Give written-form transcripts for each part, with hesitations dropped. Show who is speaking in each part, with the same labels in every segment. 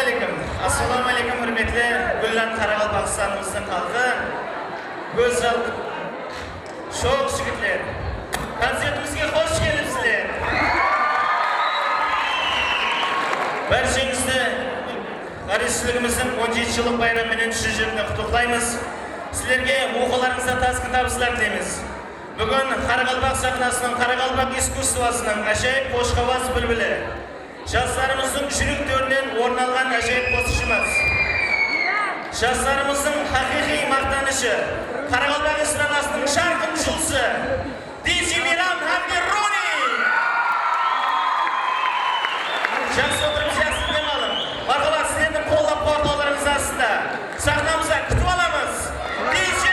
Speaker 1: Assalamualaikum hürmetli Güllan Qaraqalpaqistonimizning xalqi, go'zal sho'x yigitlar. Konsertimizga xush kelibsizlar. Barchangizni qarishligimizning 10-yillik bayrami bilan tushishini qutlaqlaymiz. Sizlarga muxolaringizga taskin tabizlar tilaymiz. Bugun Qaraqalpaq sahnasining Qaraqalpaq ekskursiyasining ajoyib qo'shqovoz bulbuli Şahslarımızın çürük döründen o'rin olgan ajoyib bosishimiz. Şahslarımızın haqiqiy maqtanishi, Qaraqalpaq estradasining sharqin julsi DJ Miran hamda Roni. Şahs o'tirib yaxshi demalım. Marhamat, sizlarning qo'llab-quvvatlovlaringiz ostida sahnamizga kutib olamiz. DJ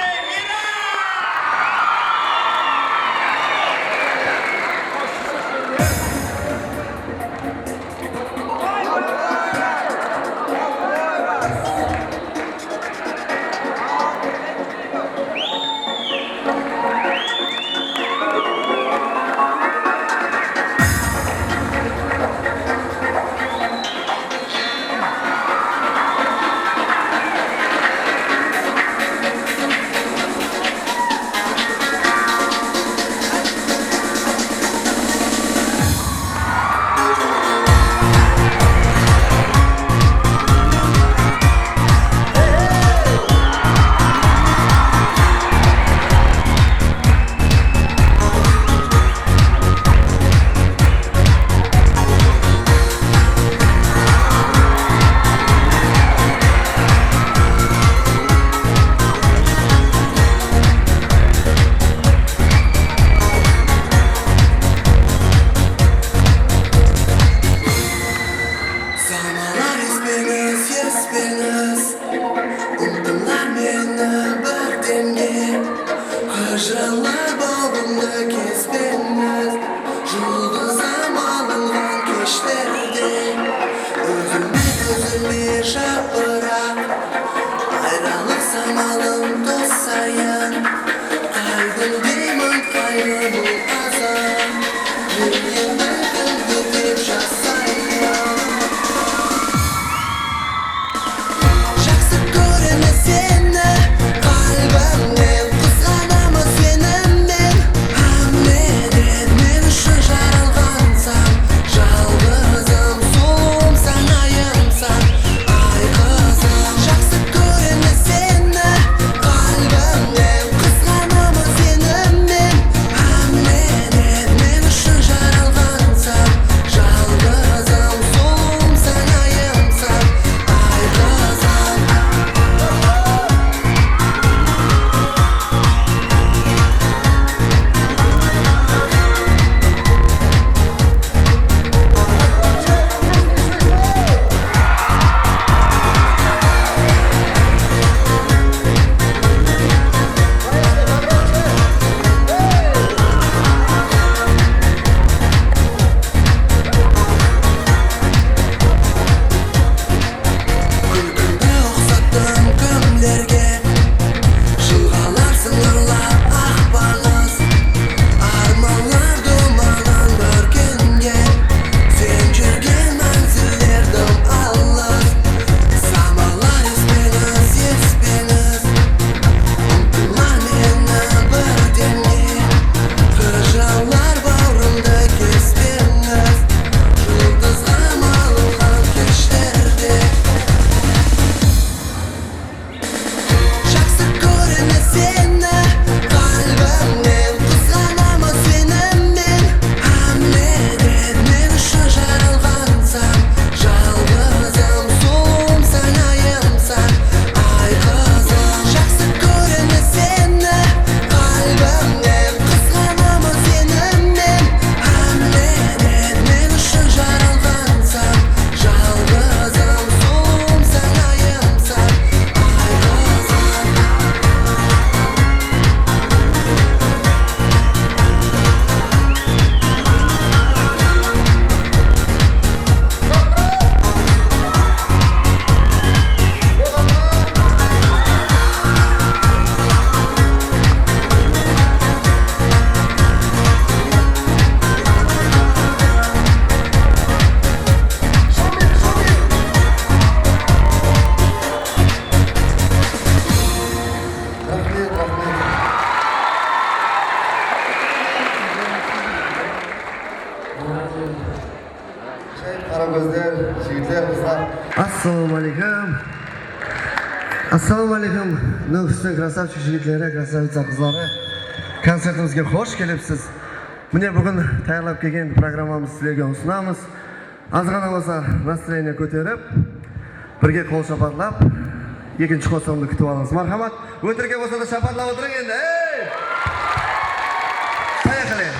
Speaker 2: Assalomu alaykum. Nukusning krasavchik yigitlari, krasavitsa qizlari. Konsertimizga xush kelibsiz. Mene bugun tayyorlab kelgan programmamiz sizlarga sunamiz. Ozgina bo'lsa настроение ko'tarib, birga qo'l shapatlab, ikkinchi qo'shiqni kutib olamiz. Marhamat, o'tirgan bo'lsa da shapatlab o'tiring endi. Hayqaling.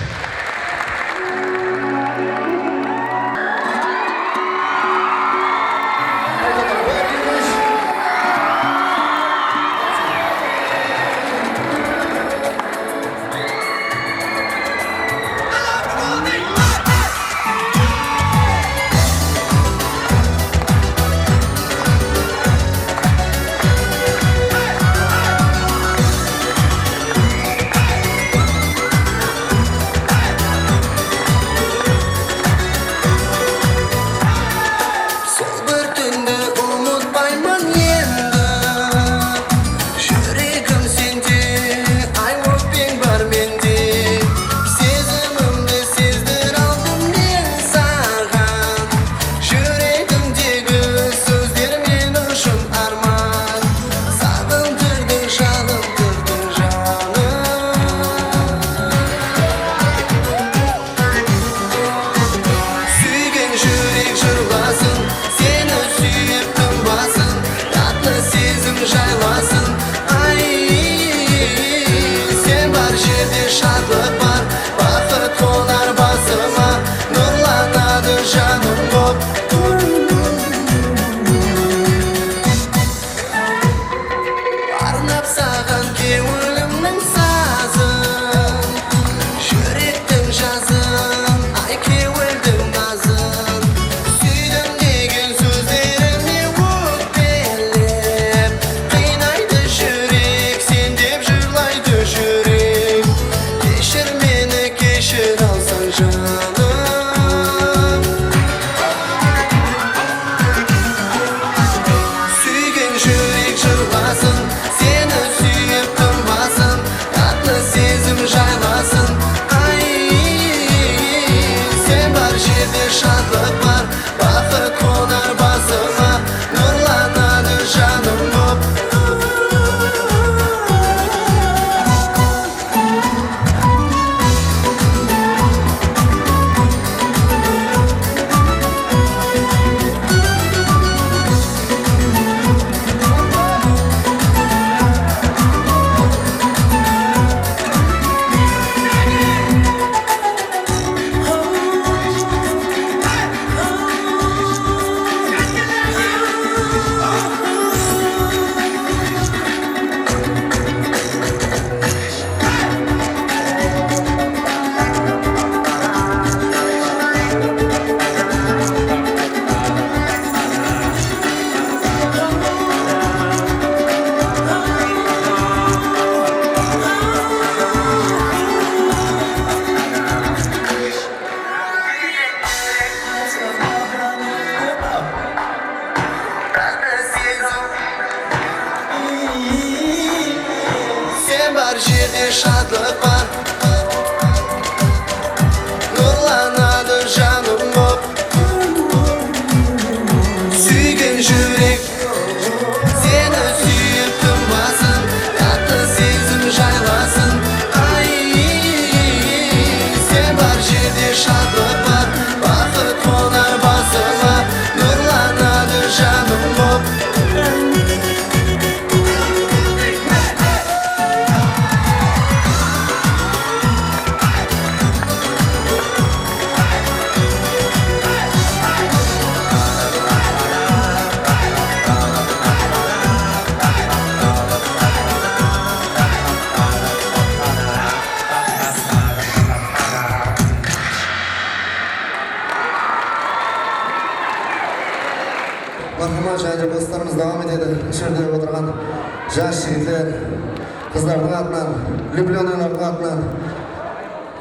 Speaker 2: Kızlarning atынан, Lyublyanalarning atынан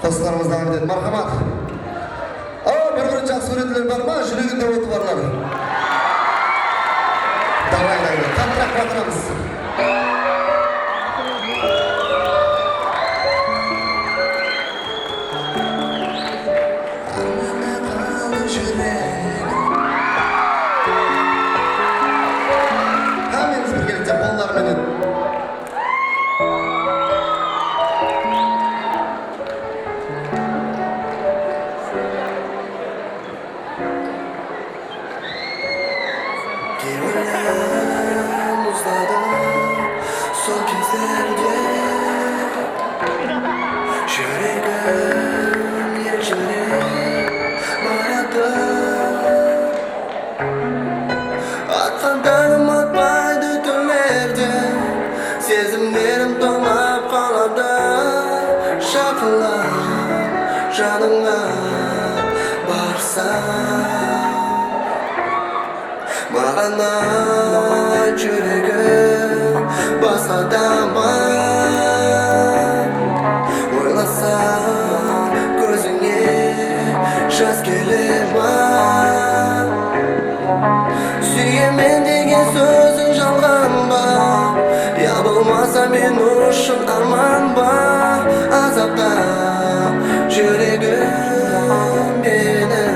Speaker 2: qo'shiqlarimiz davom etadi. Marhamat. Bir-biri yaxshi suratlar bormi? Shuningdek o'tib borlar. Davaylaydi. Qattiq qatıramiz. Mağan aç yüreğim basadaman Oylasam gözüne şans gelemem Süyemen degen sözün жалған ба Ya болмаса мен үшін арман ба Азапта жүрегім менің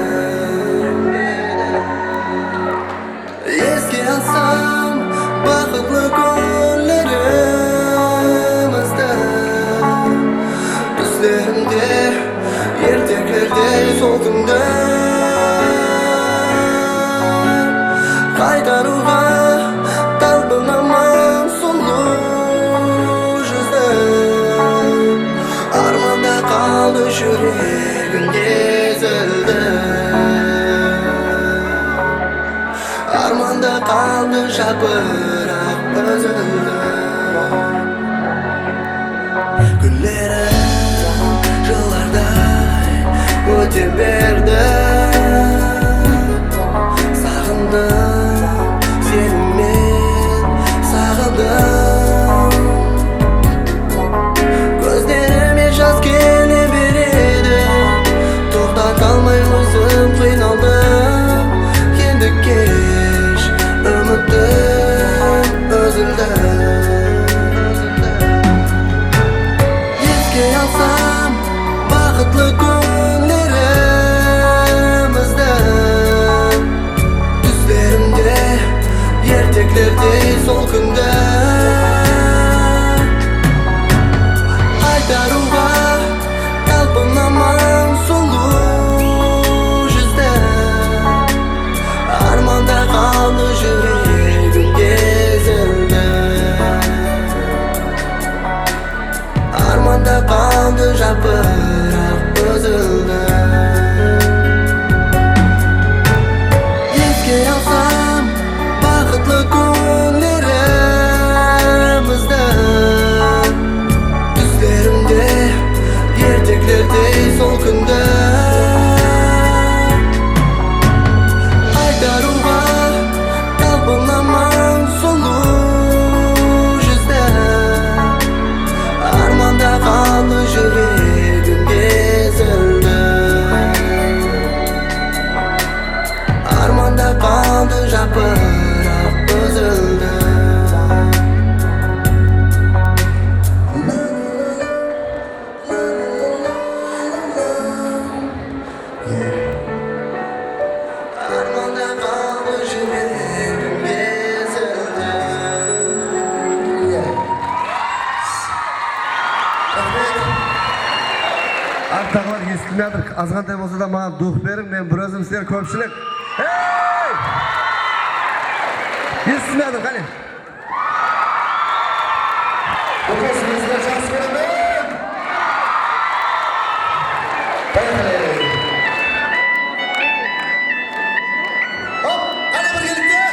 Speaker 2: Еске алсам бақытлы күндерімізді Түслерімде ертеңдерде сол күнді Қайтаруға талпынамын сұлу жүзді Арманда қалды жүрегім езілді Armanda kaldı жапырақ үзілді Günlerim жылдардай өте берді Сағындым сені мен сағындым Көздеріме жас келе береді Тоқтата алмай өзім қиналдым Енді кеш үмітім үзілді Еске алсам бақытлы күндерімізді Түслерімде ертеңдердей сол күнді Қайтаруға талпынамын сұлу жүзді Armanda kaldı yüreğim gezildi Armanda kaldı yapırak bozuldu Еске алсам бақытлы күндерімізді Түслерімде ертеңдердей сол күнді Қайтаруға талпынамын сұлу жүзді Арманда қалды жүрегім езілді Арманда қалды жапырақ үзілді Armanda kaldı yüreğim ezildi Arttағылар естілмей жатыр. Азғантай болса да маған дух берің, мен бір өзім сіздер көпшілік. Ей! Естілмей жатыр, қане? Көпесіңізге жас беремін! Поехали! Оп, қане біргелікте!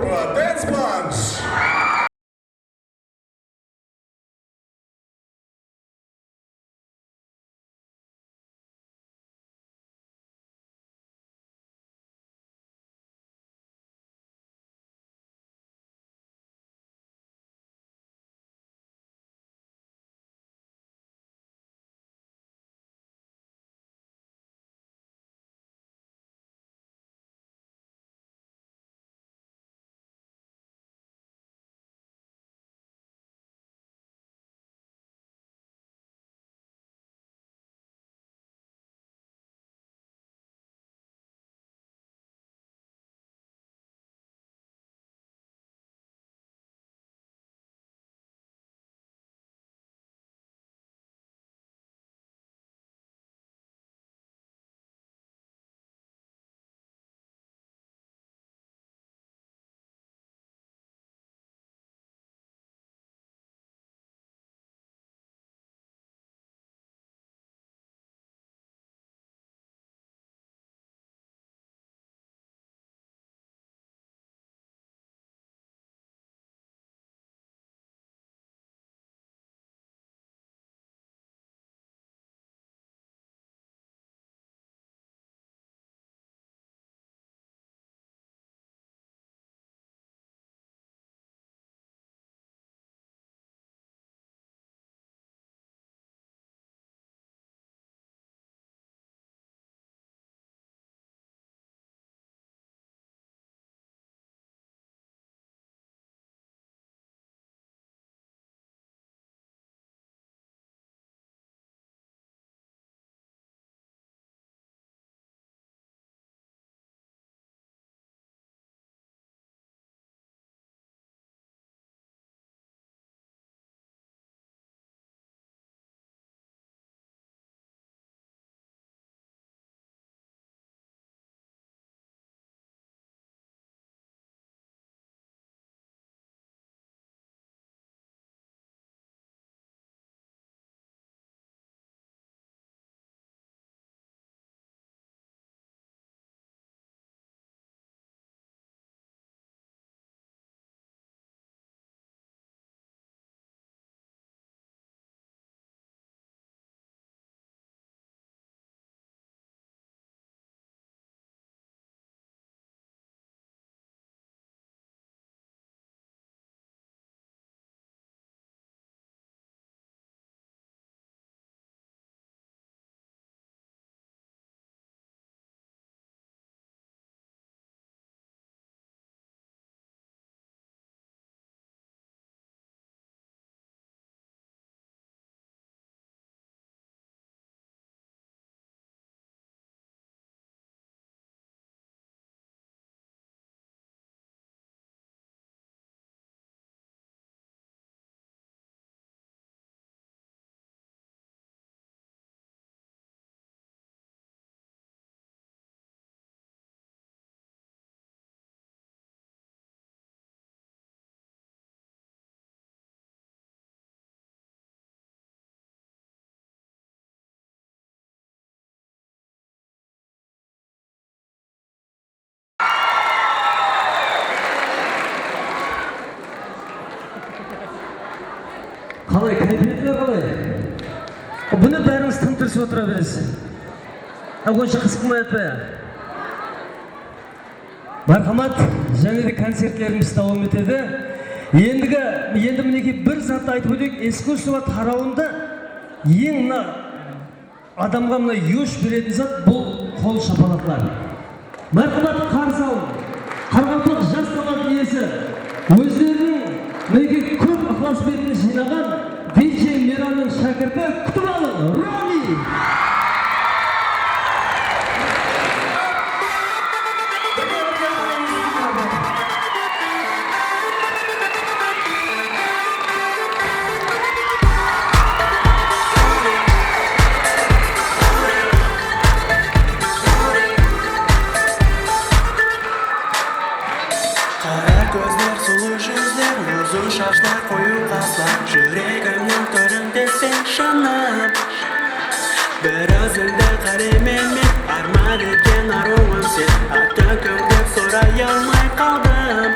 Speaker 3: группа Dance Punch.
Speaker 4: Қалай, кайфеттер қалай? Бұны бәріңіз тым-тырыс отыра бересіз. Онша қызықмай атпай. Мархамат, жаңағы концерттеріміз давам етеді. Енді мінекей бір затты айтып өтейік, экскурсия тарауында ең адамға мына еш беретін зат бұл қол шапалақлар. Мархамат қарсы алың. Қарғалпақ жас талант иесі өздерінің мінекей көп ықылас бетін жинаған диджей Мейрамның шәкірті күтіп алың, Роми!
Speaker 5: Şaşlar koyu kaslar Yüreğimin köründe sen şanım Bir özünde kalemimi Armağan eken arıwan sen Hatta kördük sorayalmay kaldım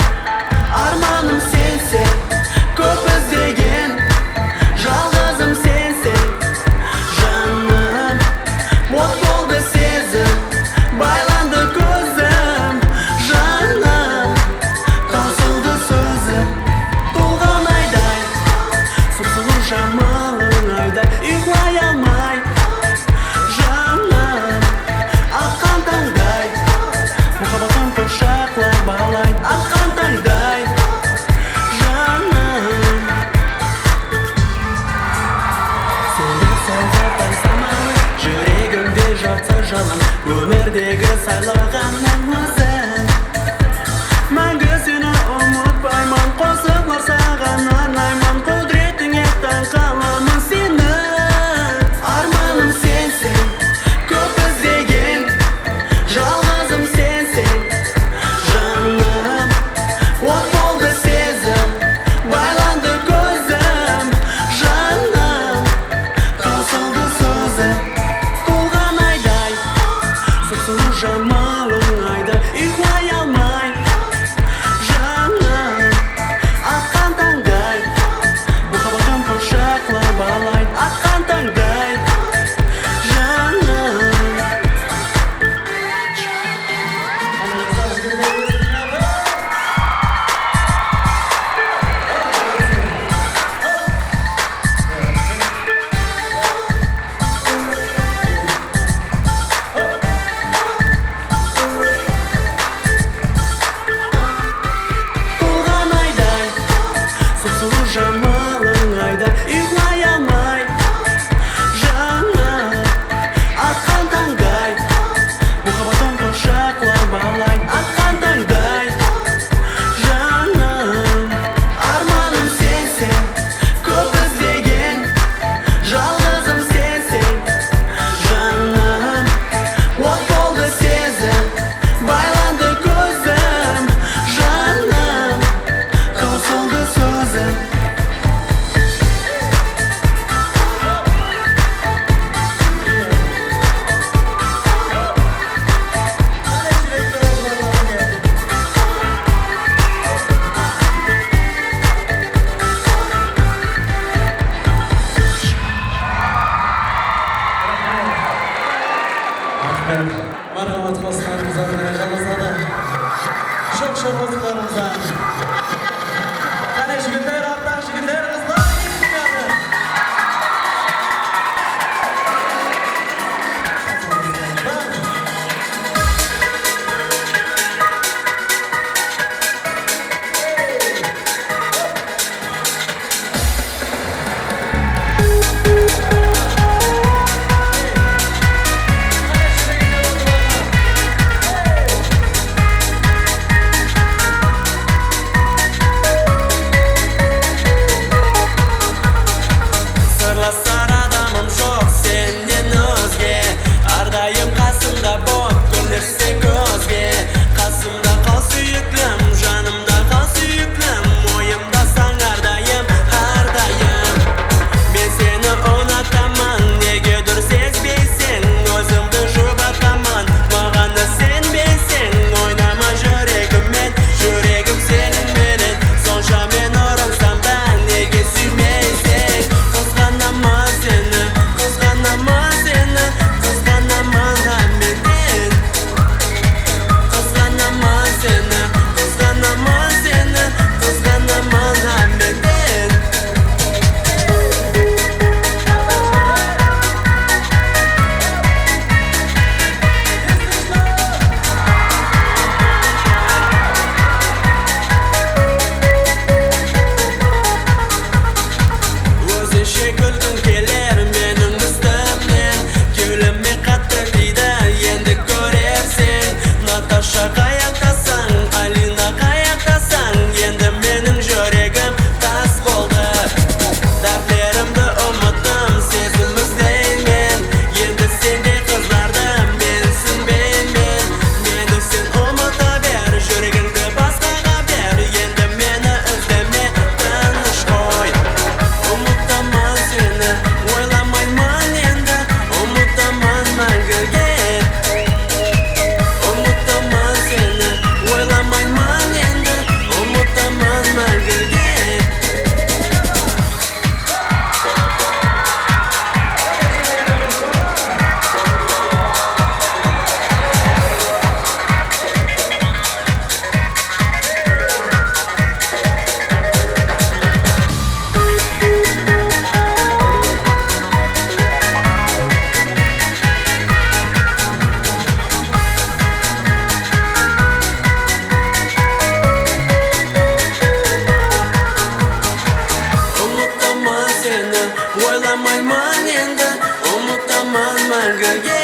Speaker 5: ойламаймын енді ұмытамын мәңгіге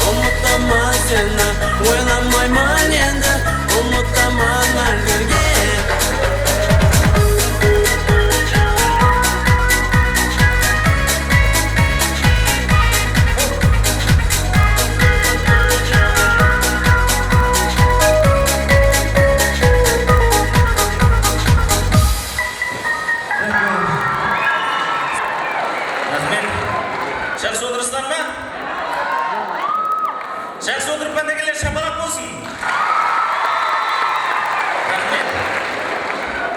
Speaker 5: ұмытамын сені ойламаймын енді ұмытамын мәңгіге
Speaker 1: Жақсы отырсыздар ма? Жақсы отырып бәндегелер шапалақ болсын. Рахмет.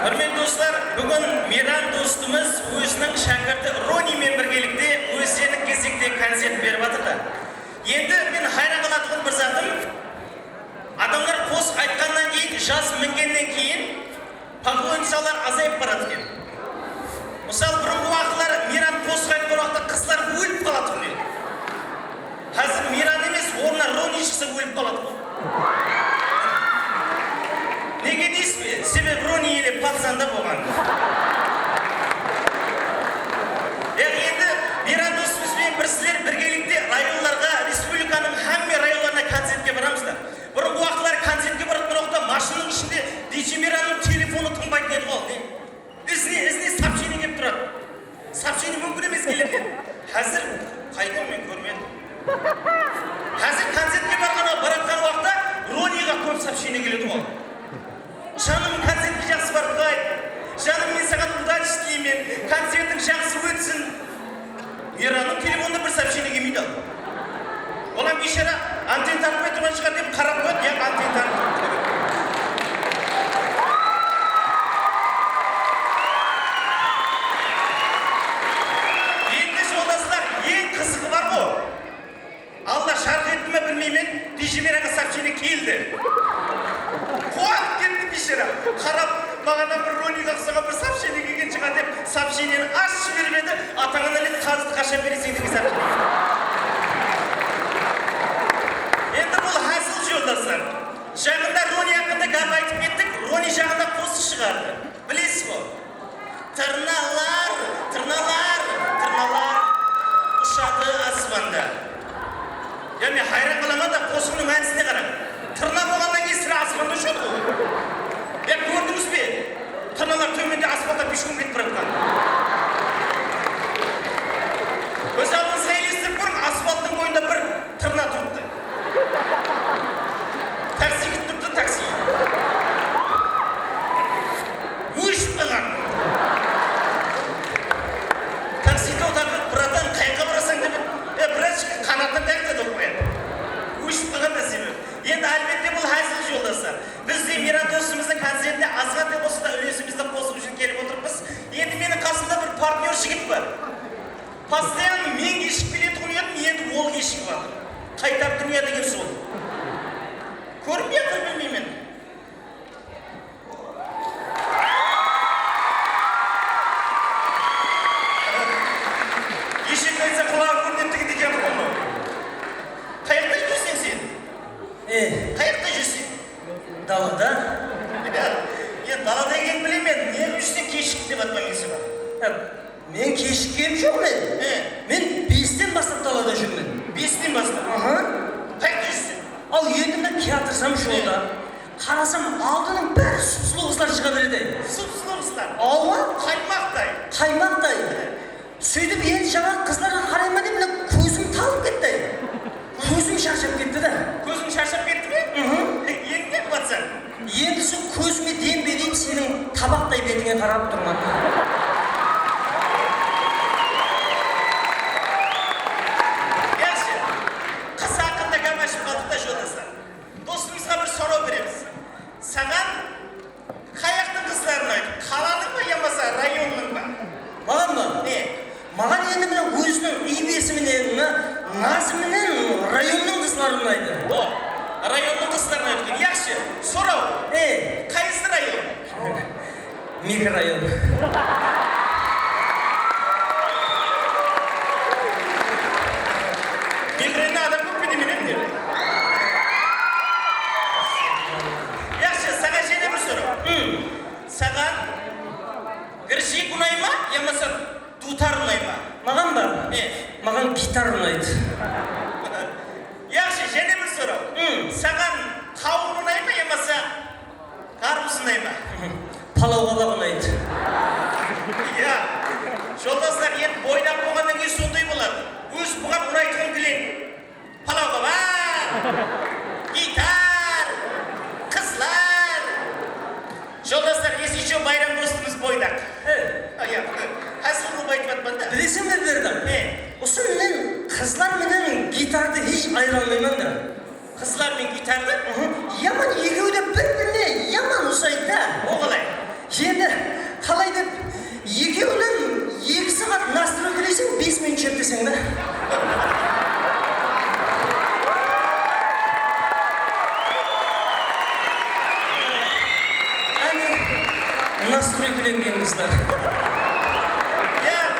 Speaker 1: Құрметті достар, бүгін Мейрам достымыз өзінің шәкірті Ронимен біргелікте өздерінің кезекте концерт беріп жатыр. Енді мен хайран қалатын бір затым, адамдар қос айтқаннан кейін, жас мінгеннен кейін поклонницалар азайып барады екен. Мысалы, бұрынғы уақытлар Мейрам қос айтқан уақытта қыздар өліп қалады ғой. Қазір Мейрам емес, орнына Рони шықса өліп қалады ғой. Неге дейсіз бе? Себебі Рони еле пацанда болған. Енді Мейрам достымызбен бір сілер біргелікте районларға, республиканың хамме районларына концертке барамыздар. Бұрынғы уақытлар концертке баратын уақытта машинаның ішінде DJ Мейрамның телефоны тынбайтын еді ғой. Ізіне сообщение келіп тұрады. Сообщение мүмкін емес келеді. Қазір қайдам мен көрмедім. Қазір концертке баратқан уақытта Рониға көп сообщение келеді ғой. Жаным, концертке жақсы барып қайт. Жаным, мен саған удачи тілеймін. Концертің жақсы өтсін. Мейрамның телефонында бір сообщение келмейді. Олар бейшара антенн тартпай тұрған шығар деп қарап қойды. Я антенн тартып тұрды. Алла шарқ етті ме білмеймен, DJ Мейрамға сообщение келді. Қуанып кетті бейшара. Қарап, мағаннан бір Рониға ұқсаған бір сообщение келген шығар деп, сообщениені ашып жіберіп еді, атаңа нәлет қазды қашан бересің деген сообщение. Енді бұл хасыл жолдастар. Жағында Рони хақында гап айтып кеттік, Рони жағында қосы шығарды. Білесіз ғой? Тырналар, тырналар, тырналар ұшады аспанда. Мен хайран қалама да қосының мәнісіне қарам. Тырна болғаннан кейін сірә аспанда ұшады ғой. Көрдіңіз бе? Тырналар төменде аспанда пешком кетіп бара жатқан. Өз алдыңызға елестіріп көрің, асфальттың бойында бір тырна тұрыпты. Такси күттірді, такси. Өшіп қалған. Таксиде отырып, братан, қайыққа барасың деп, братчик, қанаттан тәктеді қояды. Өшіп қалған да себеп. Енді әлбетте бұл хасыл жолдастар. Біз де Мейрам достымыздың концертіне азғантай болса да үлесімізді қосып үшін келіп отырмыз. Енді менің қасымда бір партнер жігіт бар. Постоянно мен кешік билет құнуятын, енді ол кешік бар. Қайтар дүния деген сол. Көрмей тұр білмеймін. Ешек айтса құлағы көрнеттігі деген қолы. Қайықта жүрсің сен? Қайықта жүрсің?
Speaker 4: Далада?
Speaker 1: Далада екен білемен, не жүрсің кешік деп атпаңызы бар?
Speaker 4: Мен кешіккем жоқ мен. Мен 5-тен бастап далада жүрмін.
Speaker 1: 5-тен бастап? Қайықта жүрсің?
Speaker 4: Ал енді мен келатырсам жолда. Қарасам алдының бәрі сұп-сұлу қызлар шыға береді.
Speaker 1: Сұп-сұлу қызлар?
Speaker 4: Ауа?
Speaker 1: Қаймақтай.
Speaker 4: Қаймақтай. Сөйтіп енді жаңағы қызларға қарайма деп мына көзім талып кетті. Көзім шаршап кетті да.
Speaker 1: Көзің шаршап кетті ме? Енді не батсаң?
Speaker 4: Енді сол көзіме дем берейін, сенің табақтай бетіңе қарап тұрман.
Speaker 1: Яқшы, қыз хақында гап ашып қалдық та жолдастар. Достымызға бір сұрау береміз. Саған қаяқтың қыздарын айтып, қаланың ба, ямаса районның ба?
Speaker 4: Маған ба? Маған енді мына өзінің ибесіменен, назыменен районның қызларын ұнайды.
Speaker 1: Районның қызларын айтқан. Яқшы, сұрау. Қайсы район?
Speaker 4: Микрорайон.
Speaker 1: Микрорайонда адам көп пе неменен деп? Яқшы, саған және бір сұрау. Саған кіршік ұнай ма, ямаса дутар ұнай ма?
Speaker 4: Маған ба? Маған гитар ұнайды.
Speaker 1: Яқшы, және бір сұрау. Саған қауын ұнай ма, емаса қарбыз ұнай ма?
Speaker 4: Палау қабақ ұнайды.
Speaker 1: Я, жолдастар, енді бойдақ болғаннан кейін сондай болады. Өз бұған ұнайтын кілең. Палау қабақ, гитар, қызлар. Жолдастар, есейші байрам достымыз бойдақ. Қасыл қылып айтып атпан да.
Speaker 4: Білесің бе Бердам? Осы мен қызлар менен гитарды еш айыра алмаймын да.
Speaker 1: Қызлар мен гитарды?
Speaker 4: Яман екеуі де бір-біріне яман ұсайды да.
Speaker 1: О қалай?
Speaker 4: Енді қалай деп екеуінің 2 сағат настройка дейсің 5 минут шертесің да. Настройкіленген қыздар.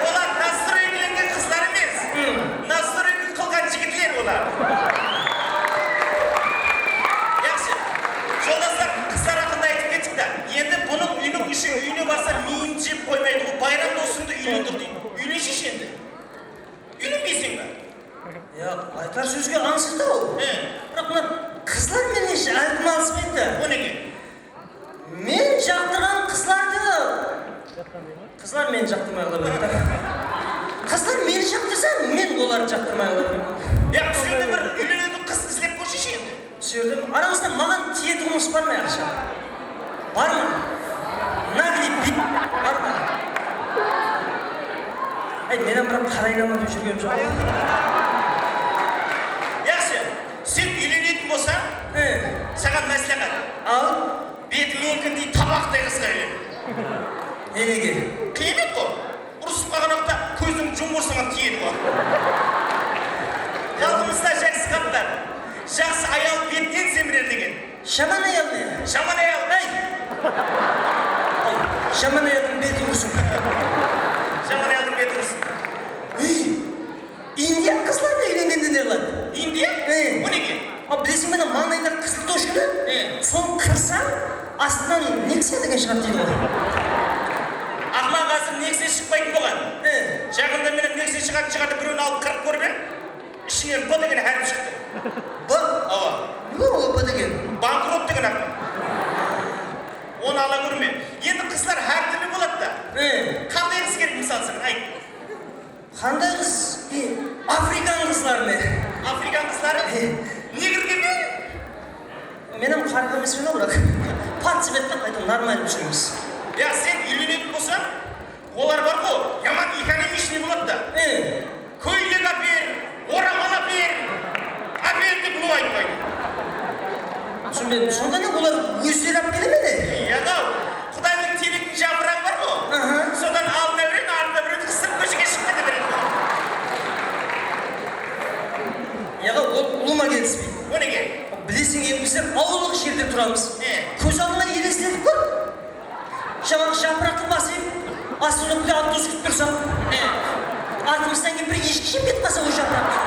Speaker 1: Олар настройкіленген қыздар емес. Настройкі қылған жігітлер олар. Яқшы, жолдастар, қыздар ақында айтып кеттік та. Енді бұның үйінің іші үйіне барса миын жеп қоймайды ғой. Байрам досыңды үйлендір дейді. Үйленшеш енді. Үйленбейсің ба?
Speaker 4: Айтар сөзге аңсызды ол. Бірақ мына қызлар мен еш айтым алыспайды.
Speaker 1: О неге?
Speaker 4: Мен жақтырған қызларды... Қызлар мені жақтырмай қалар беді. Қызлар мені жақтырса, мен оларды жақтырмай қалар беді.
Speaker 1: Түсерде бір үйленетін қыз іздеп көршеші енді.
Speaker 4: Түсерде арамызда маған тиетін жұмыс бар ма ақша? Бар ма? Нағли бит бар ма? Менен бірақ қарайламады жүрген жоқ.
Speaker 1: Яқшы, сен үйленетін болсаң, саған мәслихат.
Speaker 4: Ал?
Speaker 1: Бетімен дейді табақтай қызға үйлен.
Speaker 4: Неге?
Speaker 1: Қиямет қой. Ұрысып қалған уақытта көзің жұмып ұрсаңа тиеді ғой. Халқымызда жақсы қап бар. Жақсы аял беттен семірер деген.
Speaker 4: Шаман аял не?
Speaker 1: Шаман аял.
Speaker 4: Шаман аялдың беті ұрсын.
Speaker 1: Шаман аялдың беті ұрсын.
Speaker 4: Индия қызларына үйленгенде не қылады?
Speaker 1: Индия? О неге?
Speaker 4: Білесің менің маңайда қызыл тошкіні? Соны қырсаң, астынан нексе деген шығады дейді ғой.
Speaker 1: Ақмақ қазір нексе шықпайтын болған. Жақында менің нексе шығарды біреуін алып қырып көріп, ішінен Б деген әріп шықты.
Speaker 4: Б?
Speaker 1: Ава.
Speaker 4: Не ол Б деген?
Speaker 1: Банкрот деген ақмақ. Оны ала көрме. Енді қызлар әртүрлі болады да. Қандай қыз керек мысалсың? Айт.
Speaker 4: Қандай қыз? Африкан қызлар ме?
Speaker 1: Африкан қызлары? Негрге ме?
Speaker 4: Менің қарғы емеспен ол бірақ. Патсыбеттен қайтып нормально жүрміз.
Speaker 1: Сен үйленетін болсаң, олар бар ғой, яман экономичный болады да. Көйлек апер, орамал апер деп бұл айтпайды.
Speaker 4: Сонда не олар өздері алып келе ме не?
Speaker 1: Яғау, Құдайдың теректің жапырағы бар ғой. Содан алдына береді, артына береді, қысып көшеге шығып кете береді.
Speaker 4: Яғау, ол ұлыма келіспейді.
Speaker 1: О неге?
Speaker 4: Білесің, енді біздер ауылық жерде тұрамыз. Көз алдына елестетіп көр. Жаман жапырақты басып, астына күле автобус күтіп тұрсам, артымыздан кейін бір ешкі жеп кетіп қалса ол жапырақты.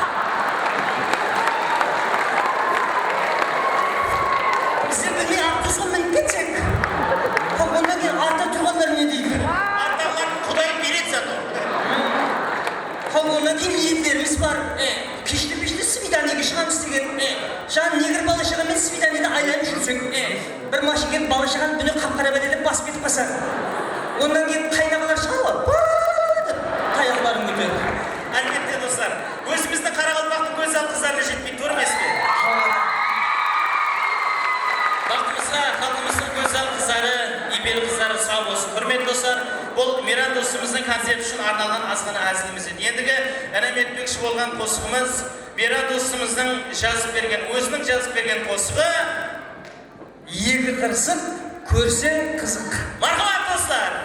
Speaker 4: Біздер білмей автобусқа мініп кетсек, ондан кейін артта тұрғандар не дейді?
Speaker 1: Артағылар Құдай береді зато.
Speaker 4: Ондан кейін ниеттеріміз бар. Кешті свиданиеге шығамыз деген. Жаңа негр бала-шағамен свиданиеде айланып жүрсек, бір машин келіп бала-шағаны бұны қап-қара бәлелеп басып кетіп қалса, ондан кейін қайнағалар шығады ғой, деп таяқларын көтерді.
Speaker 1: Әлбетте достар, өзіміздің Қарақалпақтың көзал қыздарына жетпей көрмесін бе? Бақытымызға халқымыздың көзал қыздары, ибел қыздары сау болсын. Құрметті достар, бұл Мейрам достымыздың концерті үшін арналған азғана әзіліміз еді. Ендігі әнем етпекші болған қосығымыз Мейрам достымыздың өзінің жазып берген қосығы
Speaker 4: Екі қырсық, көрсең қызық.
Speaker 1: Мархабат достар!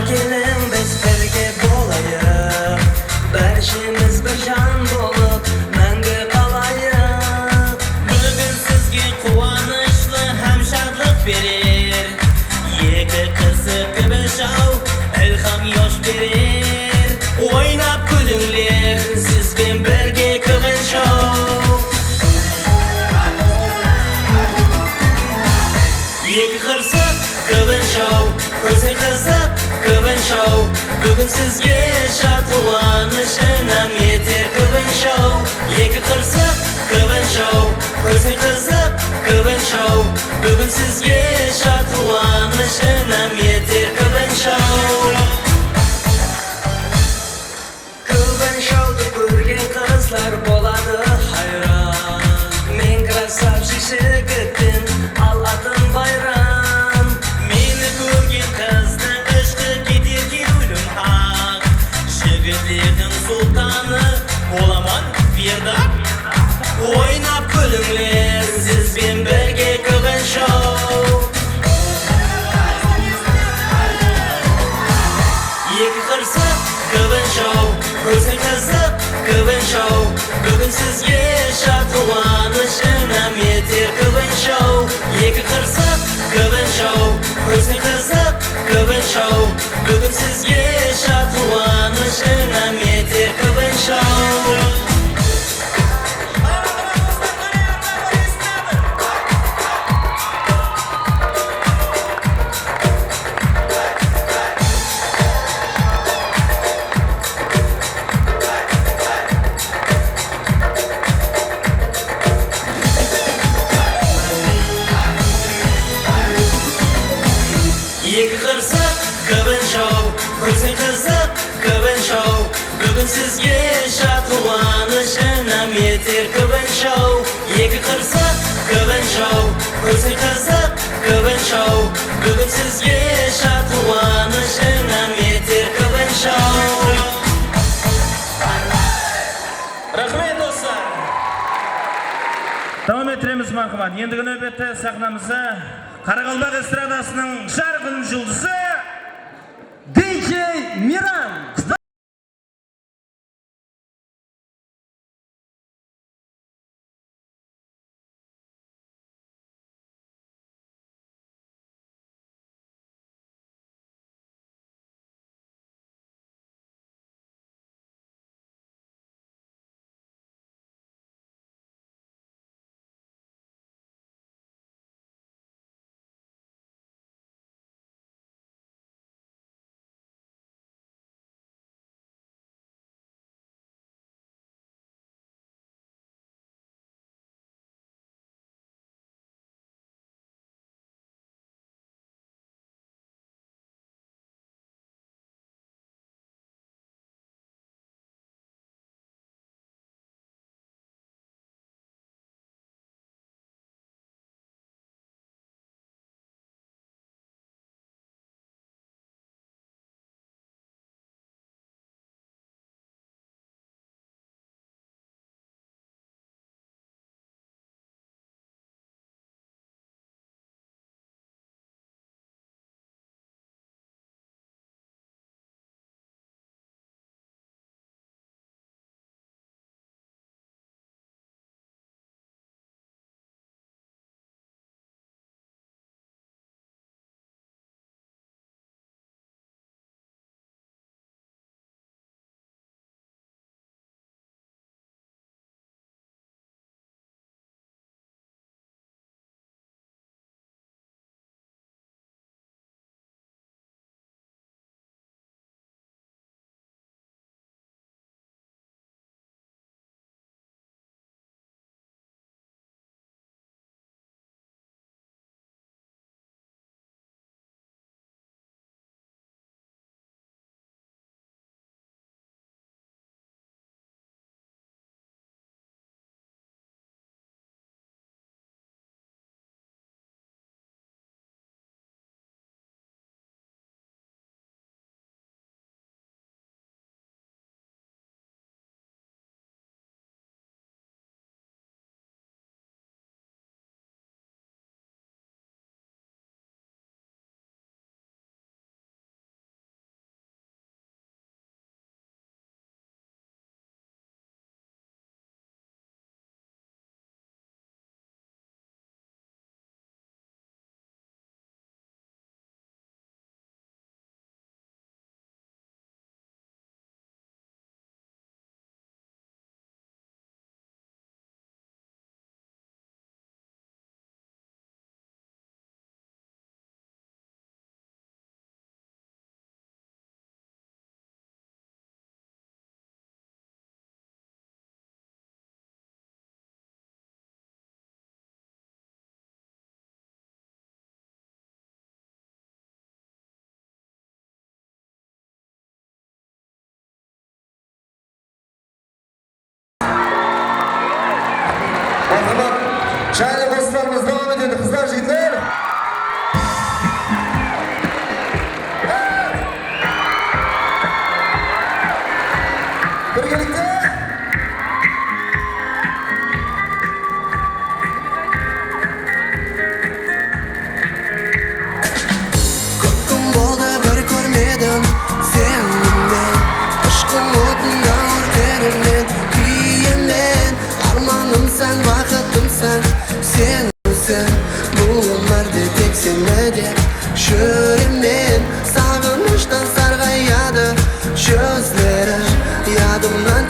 Speaker 5: Gelin biz birge bolayık, bir işimiz bir can bolup мәңгі қалайық.
Speaker 1: Bugün sizge kuvonishli ham shodlik berer. Екі qiziq gibishov ilhom yosh berer. O'ynab kulinglar siz bilan birga Quvin Show. Екі qirsiq Quvin Show, ko'zi qiziq Quvin Show. Bugun sizga shod quvonish in'om yeter Quvin Show. Екі qirsiq Quvin Show, ko'zi qiziq Quvin Show. Bugun sizga shod quvonish in'om yeter Quvin Show.
Speaker 5: Quvin Show'da ko'rgan qizlar bo'ladi hayron. Men krasavchik yigitdim, alatim bayram.
Speaker 1: Meni ko'rgan qizni ishqi ketarki o'lim haq. Shigirtlarning sultoni bo'laman yerda. O'ynab kulinglar siz bilan birga Quvin Show. Екі qirsiq Quvin Show, ko'zi qiziq Quvin Show. Bugun sizga shod quvonish in'om yeter Quvin Show. Екі qirsiq Quvin Show, ko'zi qiziq Quvin Show. Bugun sizga shod quvonish in'om yeter Quvin Show. Екі qirsiq Quvin Show, ko'zi qiziq Quvin Show. Bugun sizga shod quvonish in'om yeter Quvin Show. Екі qirsiq Quvin Show, ko'zi qiziq Quvin Show. Bugun sizga shod quvonish in'om yeter Quvin Show. Rahmet do'stlar. Davom ettiramiz marhamat. Endigi navbatda sahnamizda Qaraqalpoq estradasining sharqin yulduzi
Speaker 4: DJ Miran.
Speaker 2: Şahane dostlarımız devam ediyordu. Kızlar, jigitler. Birgelikte.
Speaker 3: Ko'pkum bo'ldi bir ko'rmadim seni. Aşkım o'tindan o'rtadim kuyimdan. Armonimsan, vaqtimsan, sensan. Bu umrda tek senmadi sho'rimdan. Sog'inishdan sarg'ayadi ko'zlarim. Yodimdan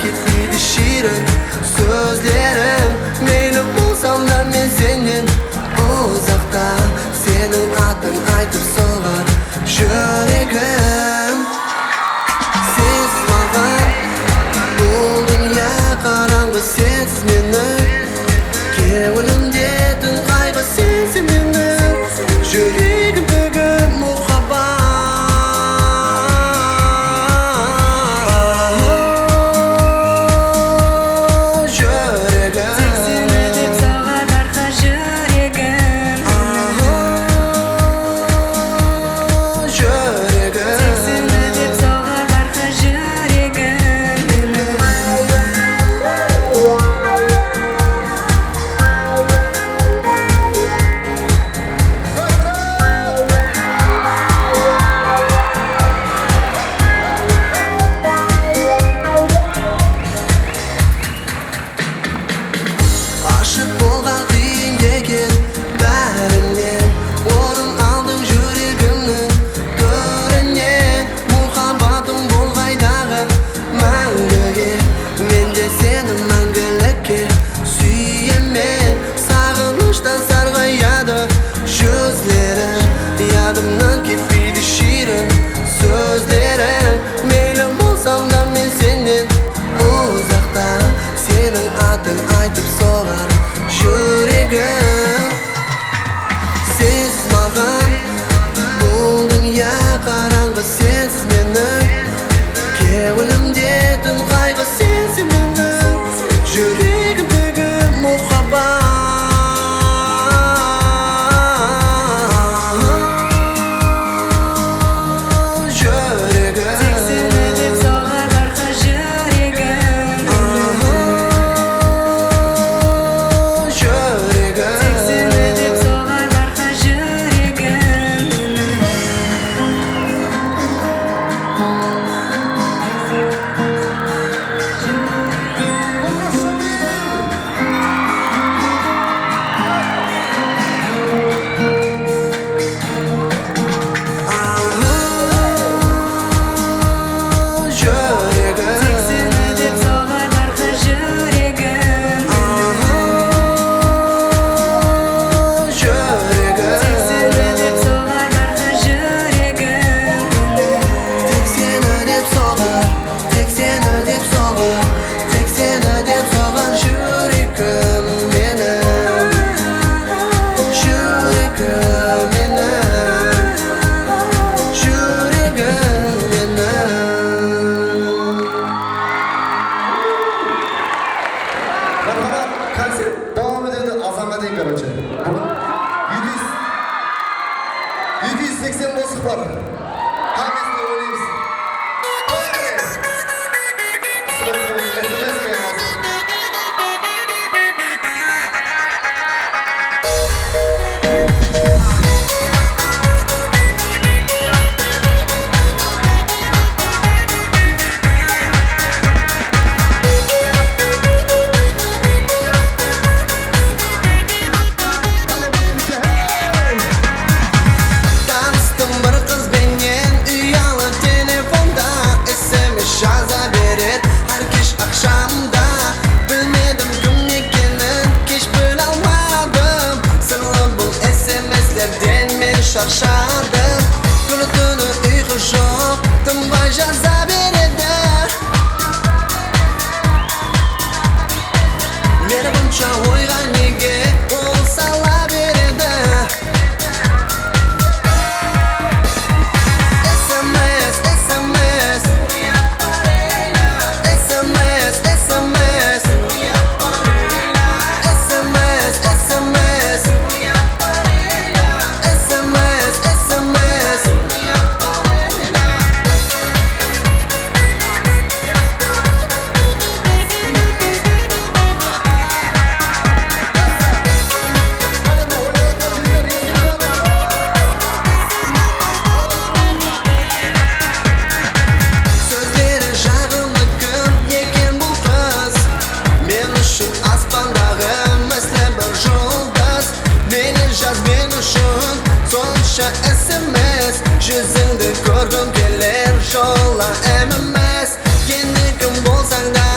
Speaker 3: Görgüm keler şolla emmes Kendi kim bolsang da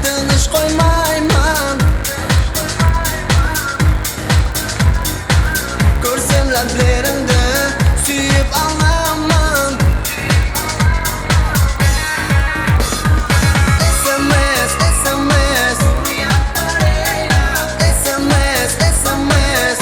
Speaker 3: Tыныш koymayman Görsem lableringni Suyib alaman SMS, SMS SMS, SMS SMS, SMS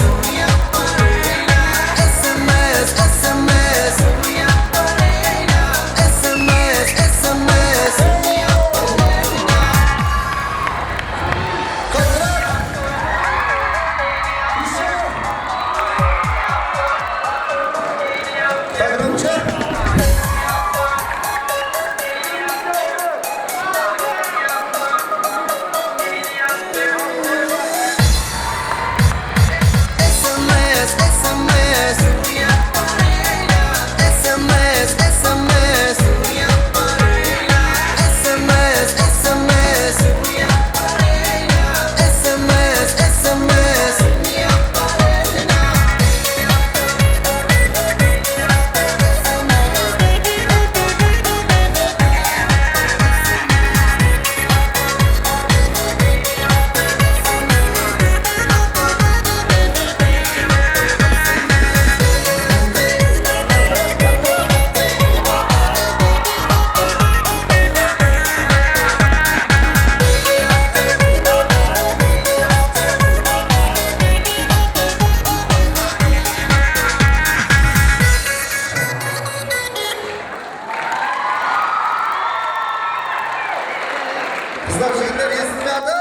Speaker 3: SMS, SMS SMS, SMS SMS, SMS SMS, SMS SMS, SMS
Speaker 2: Kızlar, jigitlar, esinglardir.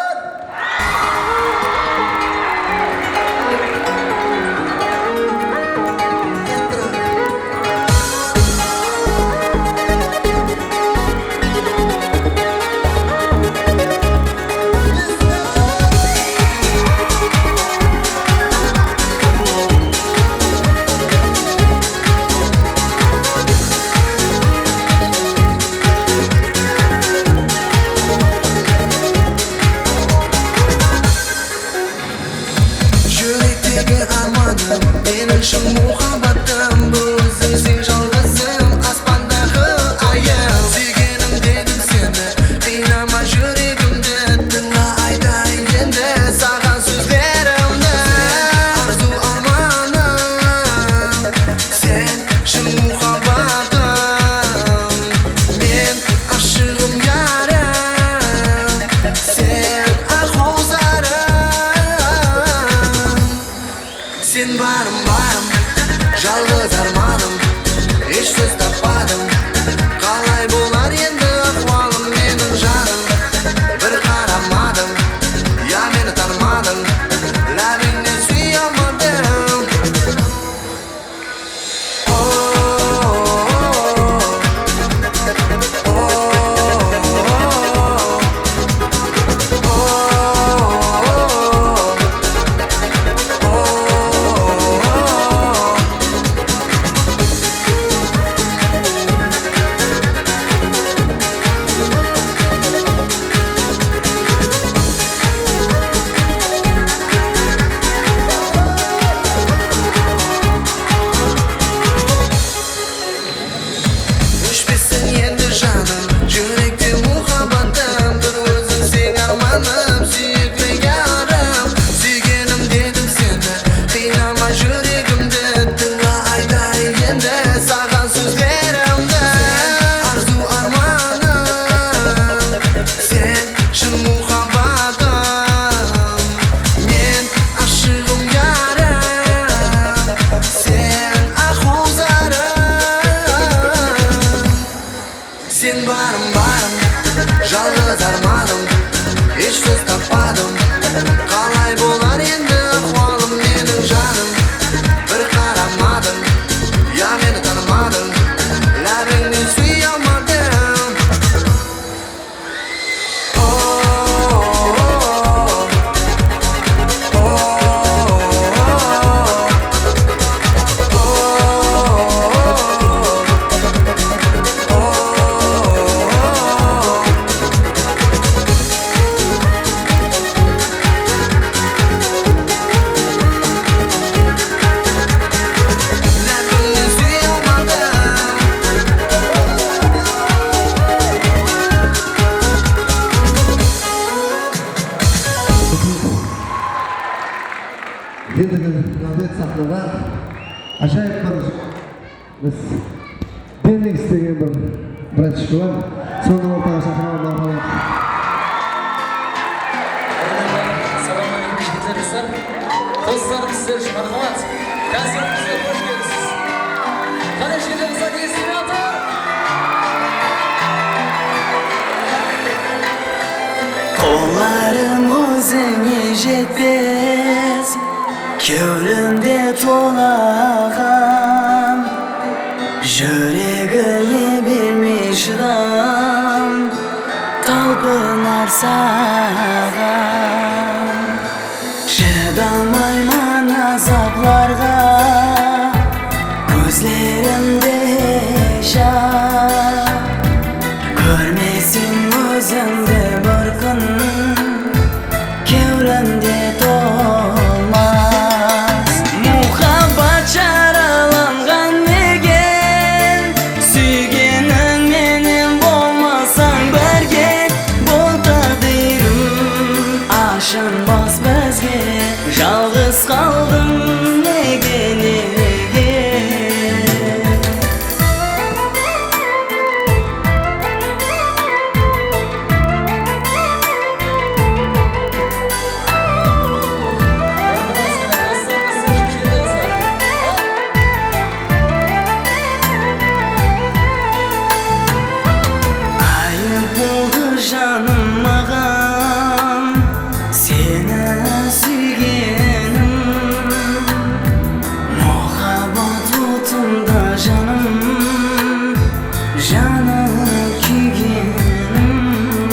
Speaker 2: Yürekteki armanım Benim şu muhabbetim Bu özün жалғызым Аспандағы ayım Sevgenim dedim seni Қинама жүрегімді Тыңла айтайын енді Саған сөздерімді Арзу арманым Сен шын muhabbetim Мен ашығым ярым Сен аққозарым Sen barım barım, жалғыз арманым Еш сөз таппадым Қалай болар енді ахуалым менің жаным Бір қарамадым, я мені танымадың Ләбіңнен сүйе алмадым Өшпесін енді жаным Жүректе muhabbetim Бір өзің сен арманым Сүйікті ярым Сүйгенім дедім сені Қинама жүрегімді Тыңла айтайын енді Саған сөздерімді Арзу арманым Сен шын muhabbetim Мен ашығым ярым Сен аққозарым Sen barım barım, жалғыз арманым Еш сөз таппадым Қалай болар енді ахуалым менің жаным Бір қарамадың, я мені танымадың Ләбіңнен сүйе алмадым sahnada ajoyib biz Bendix degan bir bratishka bor. So'nggi o'rtaga chaqiraman, marhamat.
Speaker 6: Assalomu alaykum yigitlar. Do'stlarim sizlar uchun marhamat. Konsertimizga xush kelibsiz. Qani she'rimizni eslayapti.
Speaker 5: Qo'llarim o'zingga yetmas, ko'nglimda to'lag'an, yuragimga bermay shidam, talpinar sag'an. Chidamayman azoblarga, ko'zlarimda yashab, ko'rmaysin o'zimda bir kun, ko'nglimda to'lmas. Muhabbat charalangan megan, suyganim mening bo'lmasang birga, bo'l taqdirim ashin bos bizga. Yolg'iz qoldim nega ayıp oldu canım mağam, seni suygenim. Muhabbat otunda canım, canım kuygenim.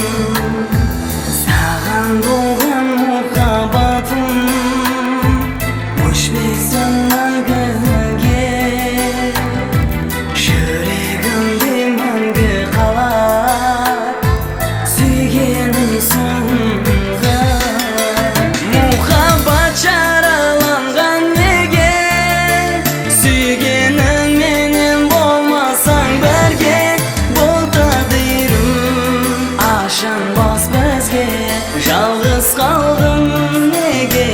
Speaker 5: Sağan bo'lgan muhabbatim, o'chmaysanlar birga. Yuragimda mangu qolar, suyganim senga. Muhabbat charalangan megan, suyganim mening bo'lmasang birga, bo'l taqdirim ashin bos bizga. Yolg'iz qoldim nega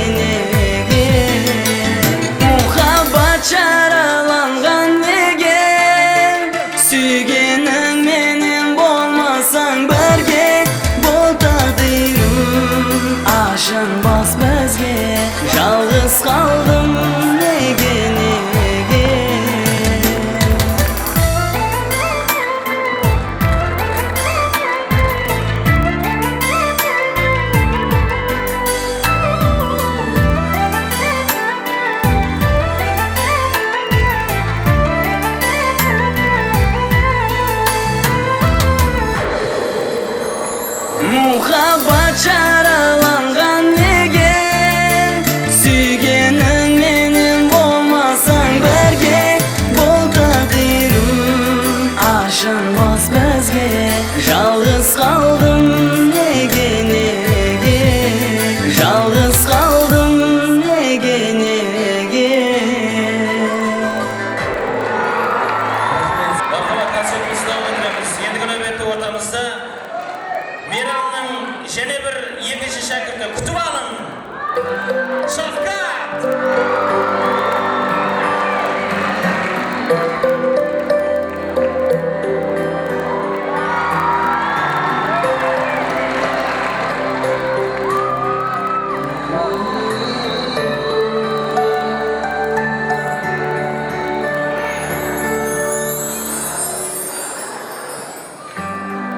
Speaker 5: muhabbat charalangan megan, suyganim mening bo'lmasang birga, bo'l taqdirim ashin bos bizga. Yolg'iz qoldim nega muhabbat charalangan megan, suyganim mening bo'lmasang birga, bo'l taqdirim ashin bos bizga. Yolg'iz qoldim nega yolg'iz qoldim nega
Speaker 1: Marhamat, konsertimizni davom ettiramiz. Endi navbatda o'rtamizda Meralning yana bir ikkinchi shakilda kutib oling. Shafqat.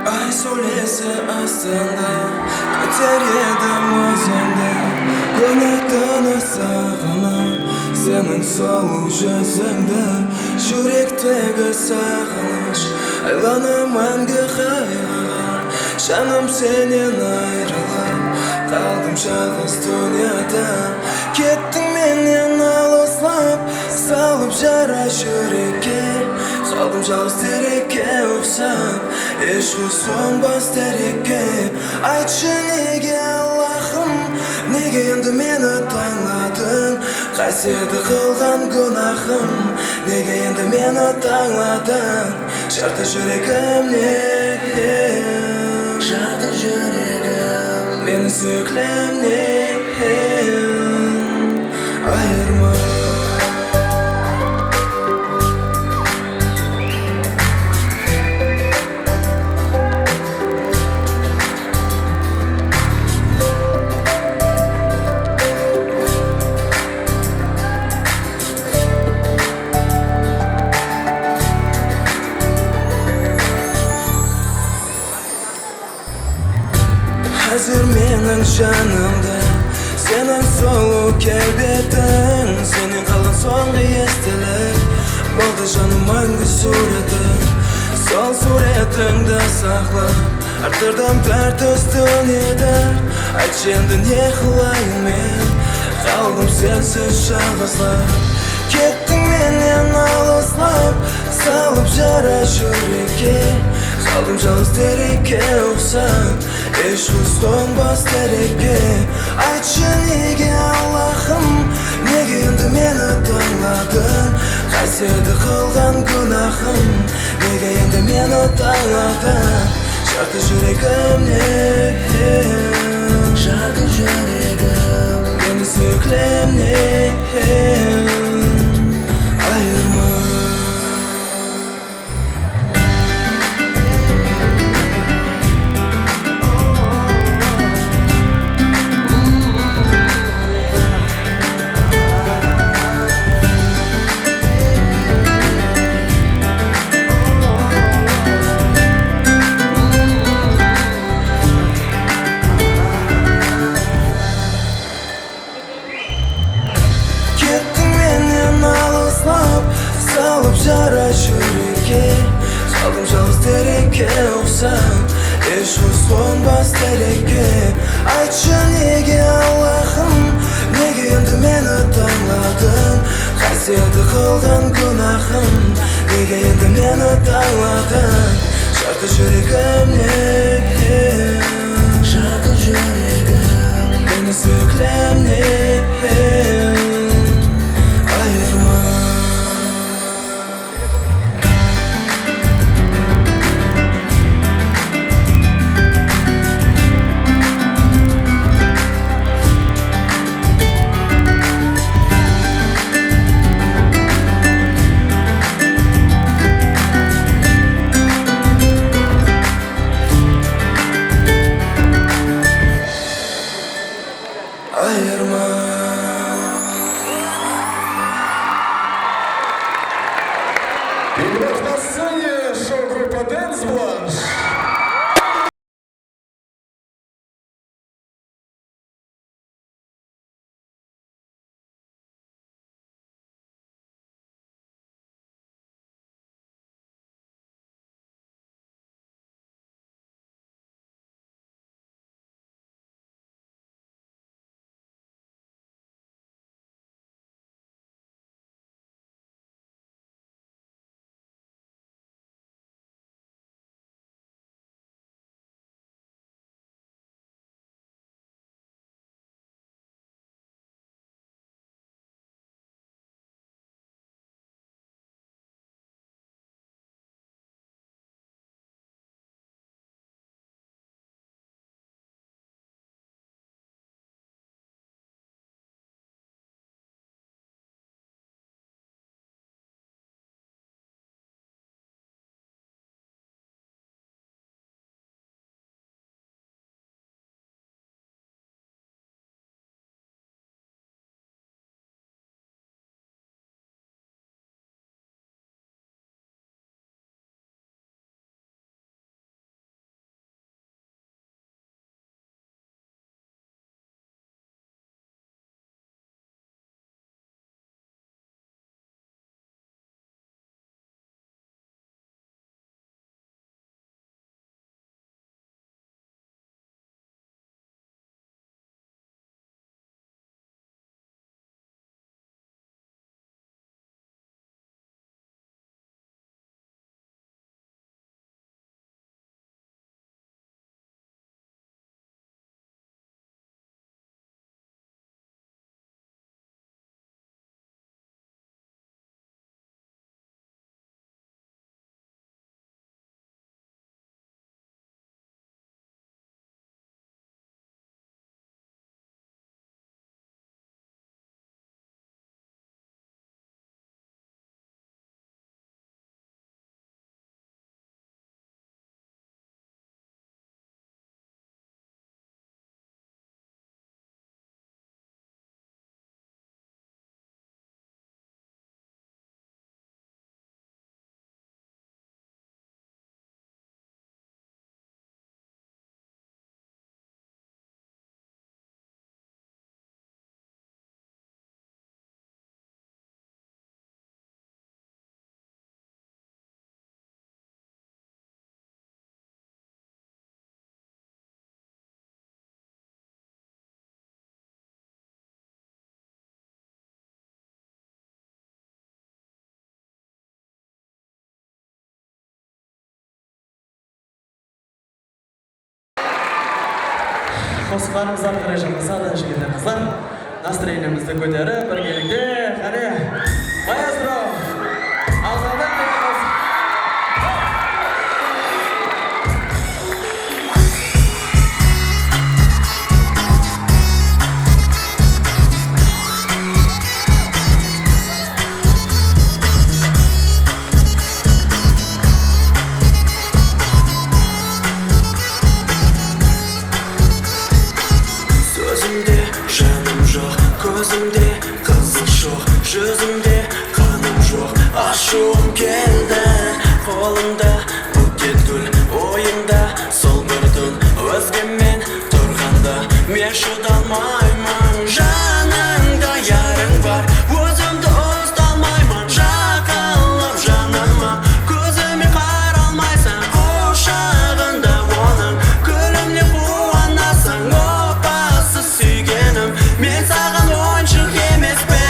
Speaker 7: Ay solesi aslında Kateryedim özümde Gönlükten sağına Senin solu yüzünde Yürekteki sağınış Aylanım hangi hayal Canım senin ayrılıp Kaldım şahıs dünyada Kettin menden alıslap Salıp jara yürekке Kaldım şahıs terekке uksam Eşki sonbas terekке Aytшы nege Allah'ım Nege endi meni tanladın Qasiyeti qilgan günahım Nege endi meni tanladın Şartı yüreğimni Şartı yüreğim Meni süklemni Ayırma Hazır menin canımda senin solu kelbetin, senin kalan son estiler. Boldu canım hangi sureti, sol suretinde sakla. Arttırdım dert üstün eder. Ayt şimdi ne kılayım men, kaldım sensiz şahısla. Kettin menden alıslap, salıp jara yürekке. Kaldım жалғыз терекке ұқсап, еш ұстонбас терекке. Айтшы неге Аллахым, неге енді мені таңладың? Қасиеті қылған күнәһім, неге енді мені таңладың? Жарты жүрегімнен, жарты жүрегім, мені сүйкілемнен айырма. Жара жүрекке, қалдым жалғыз терекке ұқсап, еш ұстонбас терекке. Айтшы неге Аллахым, неге енді мені таңладың? Қасиеті қылған күнәһім, неге енді мені таңладың? Жарты жүрегімнен, жарты жүрегім, мені сүйкілемнен айырма.
Speaker 8: Dostlarımızdan karışımıza da şekilde kızlar. Настроениемizді көтеріп, біргелікте, қане, маэстро, алғандан келеміз.
Speaker 7: Sözümde жаным жоқ, көзімде қызық жоқ, жүзімде қаным жоқ, ашуым келді. Қолымда букет гүл, ойымда сол бір түн, өзгемен тұрғанда мен шыдалмаймын. Жаныңда ярың бар, өзімді ұсталмаймын. Жақынлап жаныма, көзіме қаралмайсың, құшағында оның күлімде қуанасың. Опасыз сүйгенім, мен саған ойыншық емеспін.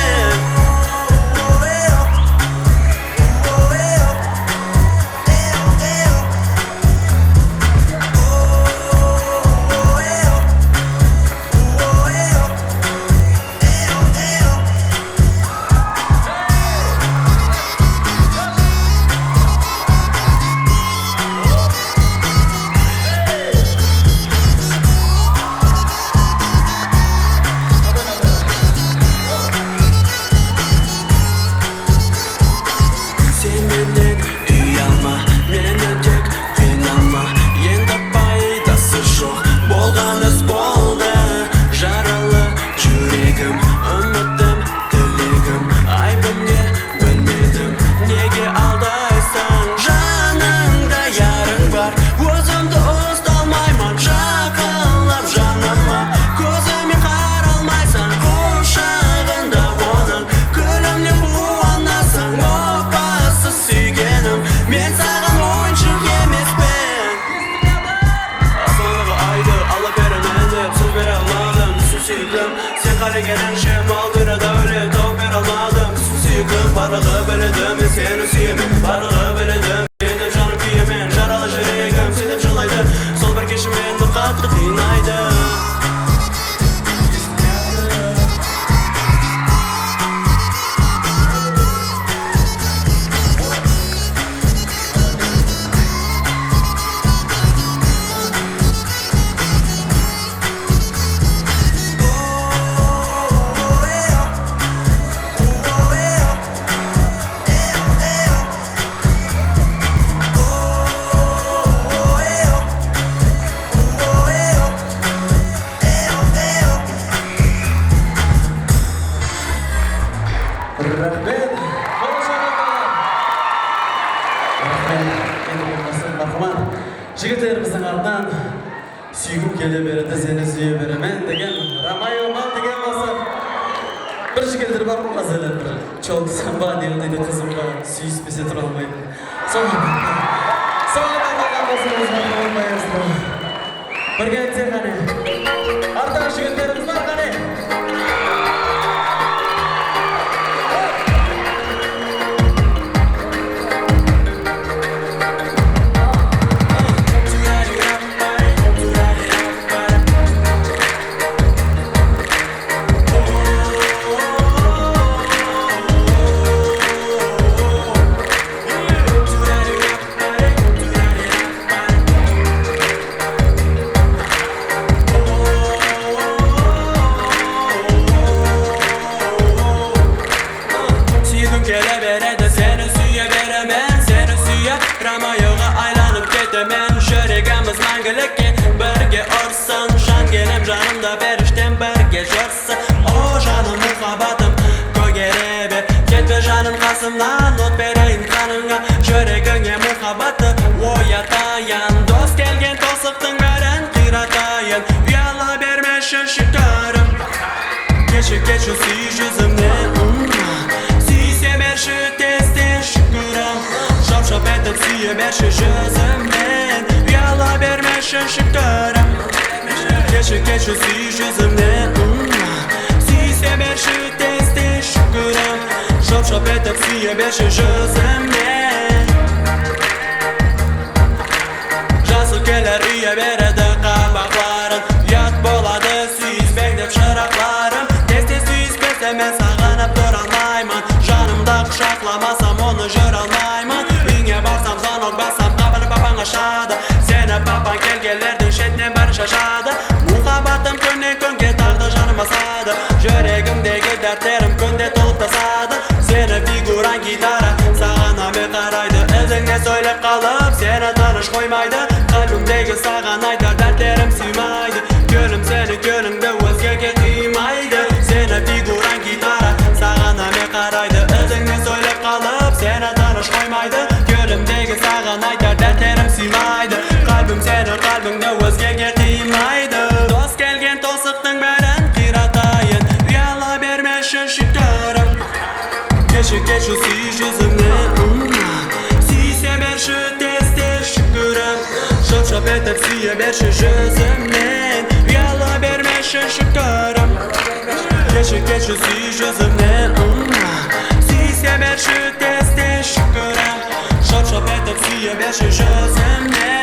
Speaker 7: Sen menden uyalma, meni tek қиналма. Енді пайдасы жоқ, болған іс болды. Жаралы жүрегім, үмітім, тілегім, айбым не білмедім, неге алдайсың? Жаныңда ярың бар, өзімді ұсталмаймын. Жақынлап жаныма, көзіме қаралмайсың, құшағында оның күлімде қуанасың. Опасыз сүйгенім, мен саған ойыншық емеспін. Аспандағы айды алып беремін деп сөз бере алмадым. Сүйгім, сен қарекеніңше мал бере дәулет тауып бере алмадым. Сүйгім, барлығы біледі, мен сені сүйемін, барлығы біледі. Едім жаным күйемен, жаралы жүрегім сен деп жылайды. Сол бір кешім мені қатты қинайды.
Speaker 8: Рахмет. Енді болмасын, мархамат. Жігіттеріміздің артынан сүйгім келе береді, сені сүйе беремен деген Ромео деген басы. Бір жігіттер бар ма қазір бір чолсам ба дейді қызым ба сүйіспесе тұра алмайды. Соған қалған басымыз болмайсың. Бірге айтсақ қане. Артақ жігіттеріміз бар қане.
Speaker 7: Kele beredi, seni süye beremen, seni süye Ramayıға aylanıp ketemen. Жүрегіміз мәңгілікке бірге ұрсын, жан келем жанымда беріштен бірге жұрсын. О жаным мұхаббатым көгере бер, кетпе жаным қасымнан, от берейін қаныңа. Жүрегіңе мұхаббатты оятайын, дос келген тосықтың бәрін қиратайын. Ұяла бермеші шүкірім, кеші сүй жүзімнен. Берші тестен шүкірім, шап-шап етіп сүйе берші жүзімнен. Ұяла бермеші шүкірім, кеші сүй жүзімнен. Сүйсе берші тестен шүкірім, шап-шап етіп сүйе берші жүзімнен. Жасыл келер үйе береді қабақларын, ұят болады tanış koymaydı Kalbimdeki sağan aytar dertlerim suymaydı Gönlüm seni gönlümde özgege kıymaydı Sene figuran gitara sağan ame karaydı Özünü söylep kalıp sene tanış koymaydı Gönlümdeki sağan aytar dertlerim suymaydı Kalbim seni kalbimde özgege kıymaydı Dost gelgen tosuktun beren kiratayın Rüyala vermeşin şükürüm Geçik geç şu süyüş yüzümden Siyse ber şu teste şükürüm Şop şop etip süye ber şu yüzümden Rüyala vermeşin şükürüm Geçik geç şu süyüş yüzümden Siyse ber şu teste şükürüm Şop şop etip süye ber şu yüzümden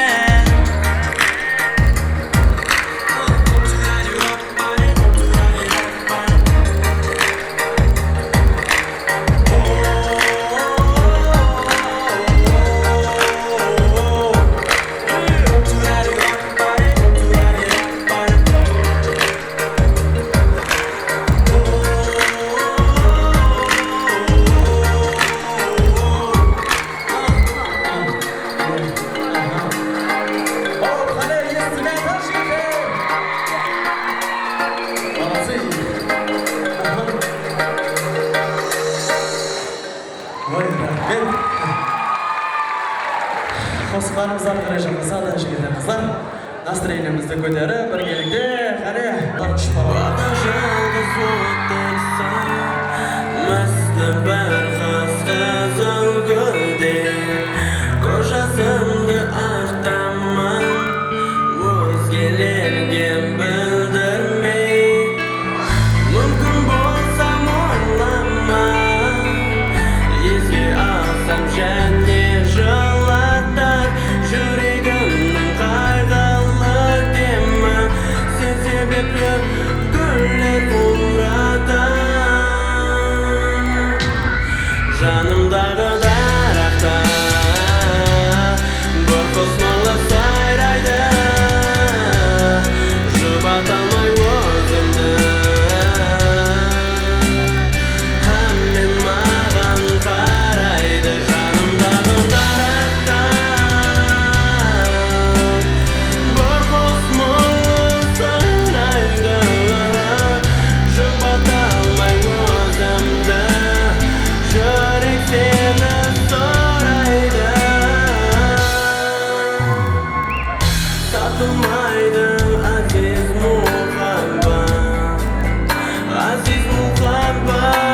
Speaker 8: Қосқанымыздан қарашамызға да жігіттер қыздар настроениемізді көтеріп біргелікте қане
Speaker 7: Bana жалғыз отырсам Мәсті бір қыз-қызыл гүлден Қожасымды артаман Өзгелерге білдірмей Мүмкін болсам ойлама Еске алсам және жылатар Жүрегімнің қайғылы демі Сен себепті гүлдер ұратар Жанымдағы дарақта Бір құс мұңлы сайрайды Жұбата алмай өзімді Һәм мен маған қарайды Жанымдағы дарақта Бір құс мұңлы сайрайды Жұбата алмай өзімді Жүрек сені сұрайды Сатылмайды азиз мұхаббат Азиз мұхаббат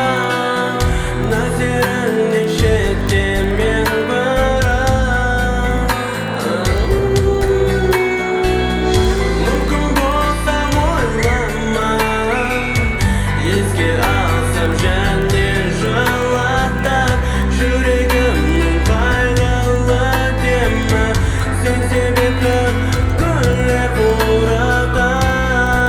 Speaker 7: Нәзеріңнен шеттен мен бірақ Мүмкін болсам ойлама Еске алсам және жылатар Жүрегімнің қайғылы демі Сен себепті гүлдер ұратар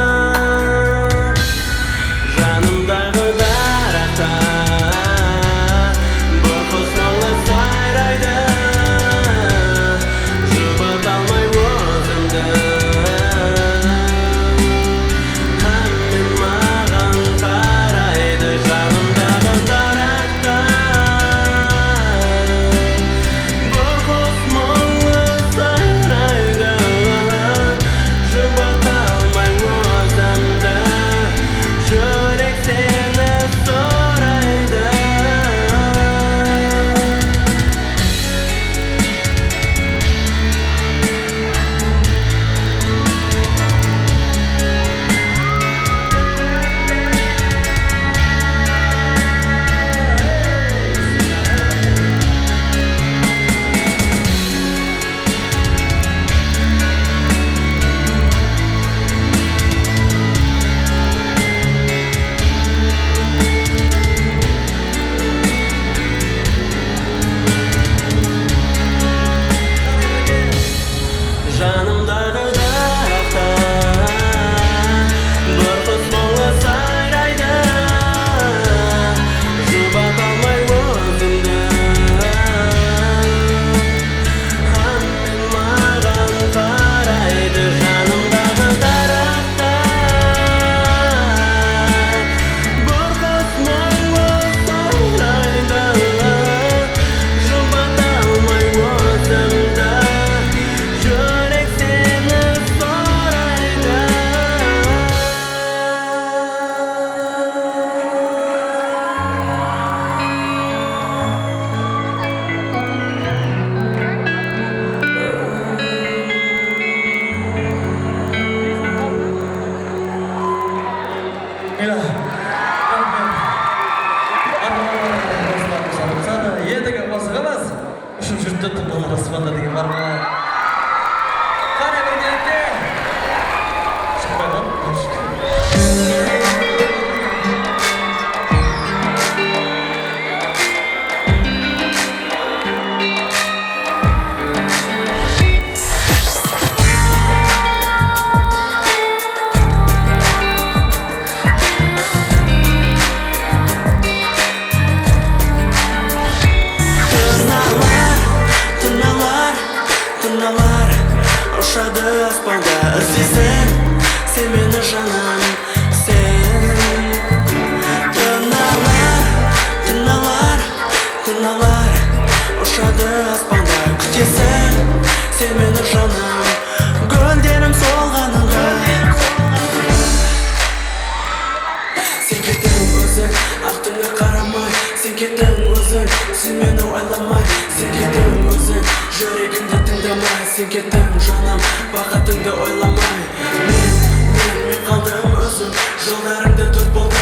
Speaker 7: aspanda izleysen sen meni canım sen Tırnalar Oşadı aspanda kütesen sen meni canım Göllerim solganında Sen kettin özün Aktыңа karamay Sen kettin özün Sen meni oylamay Sen kettin özün Yüreğimde tındamay Sen kettin canım Vakatыңды oylamay Men kaldım özüm Жолдарыңда төрт болды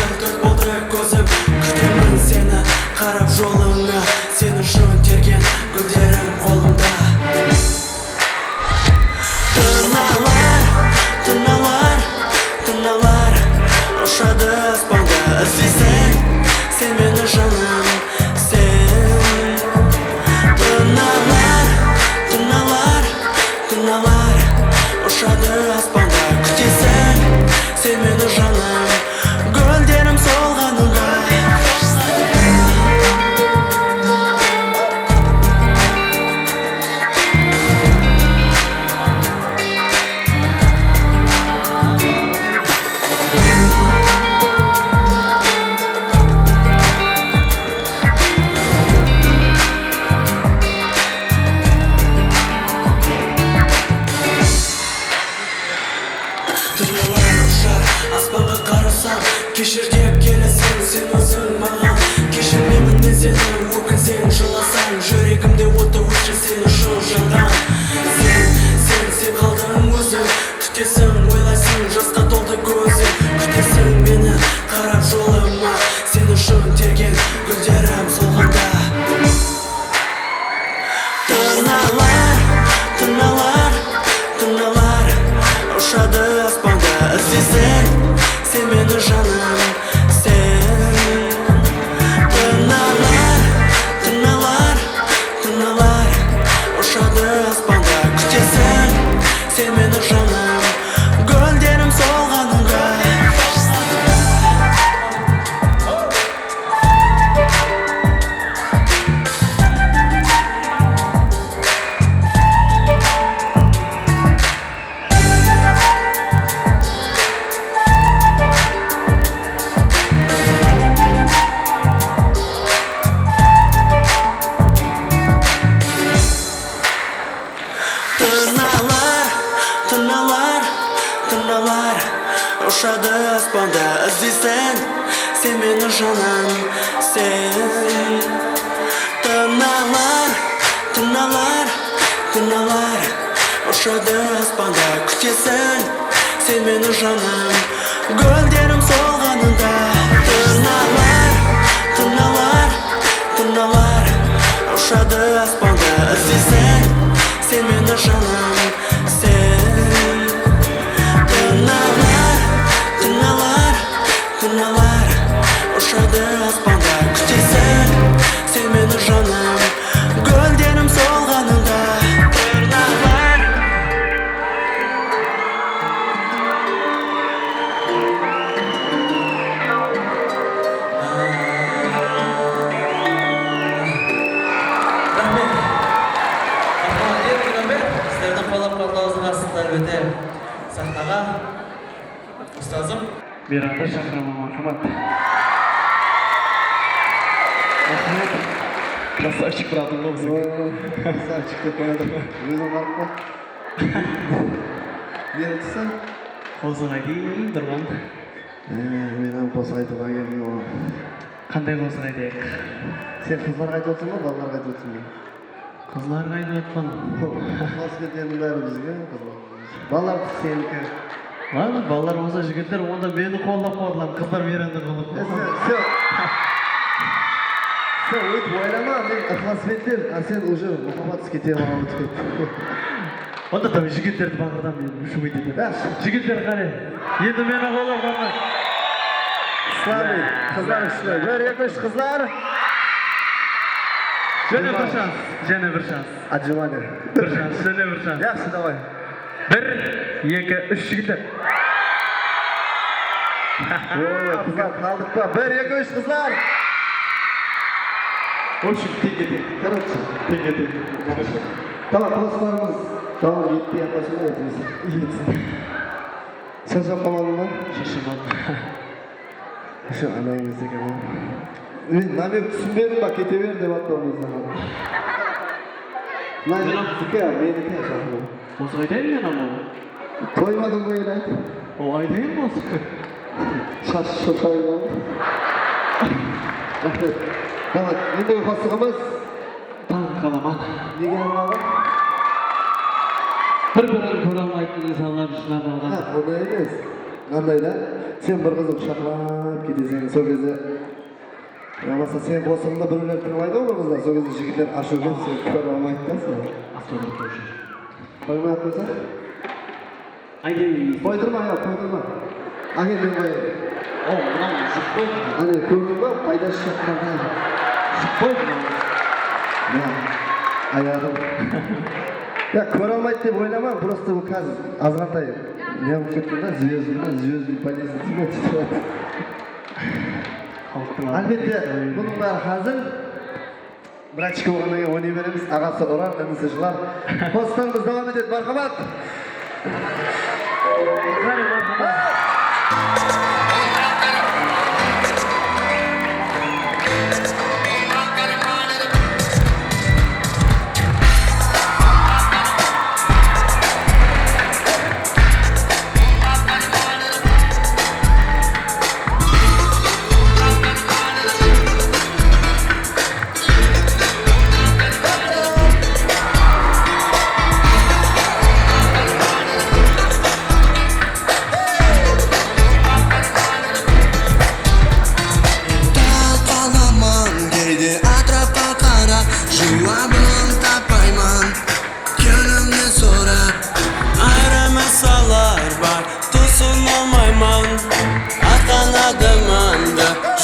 Speaker 7: көзім Күтемін сені қарап жолыңа Сен үшін терген гүлдерім қолымда Тырналар Ұшады аспанда іздейсің Сен мені жаным Сен Тырналар Ұшады аспанда күтесің Сен мені жаным Гүлдерім солғаныңда Аспанға қарасам кешір деп келесің сен өзің маған кешірмеймін мен сені өкінсең жыласаң жүрегімде оты өшір сен үшін жанған сен қалдың өзің күтесің ойлайсың жасқа толды көзің күтесің мені қарап жолыма сен үшін терген гүлдерім солғанда Тырналар Ұшады аспанда іздейсің Сен мені жаным Сен Тырналар Ұшады аспанда күтесің Сен мені жаным Гүлдерім солғаныңда Тырналар Ұшады аспанда іздейсің Сен мені жаным Сен Тырналар Ұшады аспанда күтесің Сен мені жаным Гүлдерім солғанында Тырналар Ұшады аспанда іздейсің Сен мені жаным Сен Тырналар Ұшады аспанда күтесің Сен мені жаным Гүлдерім солғанында Тырналар
Speaker 8: Сіздердің қолап қолдауыңыздың астында өте сахнаға ұстазым
Speaker 2: Мейрамды шақырамын мархамат.
Speaker 8: красавчик братым ғой бізге
Speaker 2: Красавчик деп қояды. Өзің барып қой. Не айтсың?
Speaker 8: қозыға дейін тұрған
Speaker 2: Мен қос айтуға келдім оған.
Speaker 8: қандай қозыға дейік
Speaker 2: Сен қыздарға айтып отырсың ба, балаларға айтып отырсың ба?
Speaker 8: қызларға айтып отқан
Speaker 2: Қос кеткеннің бәрі бізге. Балалар сенікі.
Speaker 8: ладно балалар болса жігіттер онда мені қолдап қойған қыздар мейрамды қолдап қойған
Speaker 2: Sen öyle oynama, ben ıhlas ettim. Sen уже muhabbet keteye bağlı tüket.
Speaker 8: онда там жігіттерді бағырдан мен үшім етеді
Speaker 2: Yaxşı.
Speaker 8: жігіттер қане енді мені қолдап қойған
Speaker 2: Славы, kızlar üçlü. Bir yakış kızlar.
Speaker 8: және бір шанс
Speaker 2: Acımadı.
Speaker 8: бір шанс және бір шанс
Speaker 2: Yaxşı, давай.
Speaker 8: 1 2 3 жігіттер
Speaker 2: Kızlar kaldık da. Bir yakış kızlar.
Speaker 8: в общем тең ете
Speaker 2: Короче.
Speaker 8: тең ете
Speaker 2: Tamam, dostlarımız. Tamam gitti yaklaşımda yetiyorsun. Şaşap kamadın mı?
Speaker 8: Şaşırmadım.
Speaker 2: Şu anayımızdaki ama. Nami түсінбедім бak кете бер деп аттауымыз саған. Нами сізге менікі шақыру.
Speaker 8: Осы айтайын мен ama.
Speaker 2: Тоймадың ғой енді айт.
Speaker 8: O айтайын mı olsun?
Speaker 2: Шаш шошайған. Рахмет. Давай, ендігі қасығымыз.
Speaker 8: Tağın kalaman.
Speaker 2: Неге арналған?
Speaker 8: Bir-birini көре алмайтын insanlar үшін арналған.
Speaker 2: Ондай емес. Қандай да? Сен бір қызды құшақтап кетесің, сол кезде болмаса сен қосылыңда біреулер тыңдайды ғой қыздар, сол кезде жігіттер ашу келіп сені көре алмайды да сені.
Speaker 8: Автобус көші.
Speaker 2: Қоймай-ақ қойса?
Speaker 8: Айдайын.
Speaker 2: Қойдырма, қойдырма. Ағай мен қояйын.
Speaker 8: О, мынау жұп қойды.
Speaker 2: Ане көрдің ба? Пайдасы шақырған.
Speaker 8: Жұп қойды мынау.
Speaker 2: Аяғым. Я көре алмайды деп ойлама, просто бұл қазір азғантай не болып кеткен да, звездный полезный. Әлбетте, бұның бәрі қазір брачка болғаннан кейін ойнай береміз. Ағасы ұрар, інісі жылар. Қостарымыз давам етеді. Мархабат!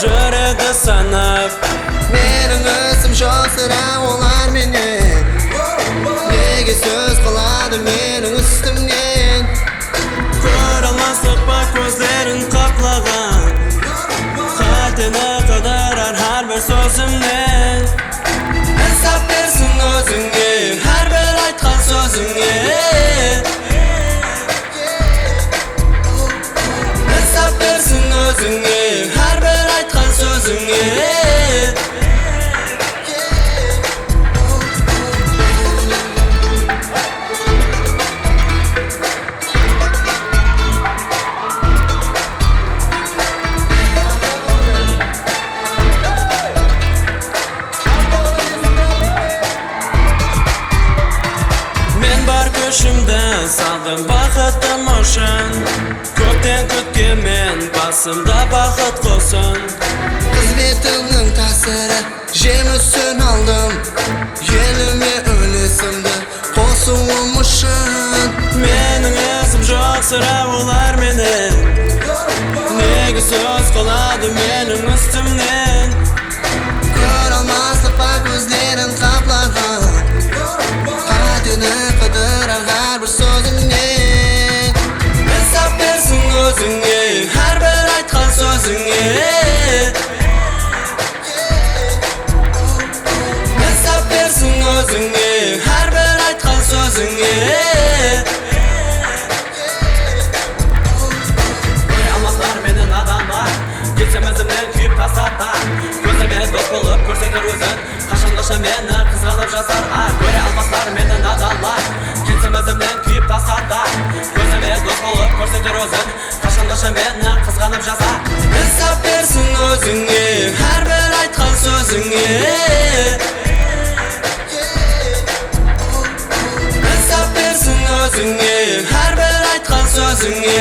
Speaker 7: Жүрегі санап
Speaker 3: Менің өзім жосыра олар менен Неге сөз қылады менің үстімнен
Speaker 7: Көр алмастық па көздерін қаплаған Қатені қыдырар әрбір сөзімнен Әсап берсін өзіңе әрбір айтқан сөзіңе Әсап берсін өзіңе әрбір айтқан сөзіңе Мен бар көшімді салдым бақытым үшін Көптен күткенмен басымда бақыт қосын
Speaker 3: Қызметіңнің тәсірі жемісін алдым Еліме үлесімді қосуым үшін
Speaker 7: Менің есім жоқ сірә олар менен Неге сөз қылады менің үстімнен
Speaker 3: Көр алмастық па көздерін қаплаған Қатені қыдырар әрбір сөзіңнен
Speaker 7: Әсап берсін өзіңе әрбір айтқан сөзіңе Әсап берсін өзіңе әрбір айтқан сөзіңе Көре алмастар мені надандар Кетсем ізімнен күйіп тастатар Көзіме дос болып көрсетер өзін Қашан мені қызғанып жасар Көре алмастар мені надандар Кетсем ізімнен күйіп тастатар Көзіме дос болып көрсетер өзін Қашан мені қызғанып жасар Әсап берсін өзіңе әрбір айтқан сөзіңе Әсап берсін өзіңе әрбір айтқан сөзіңе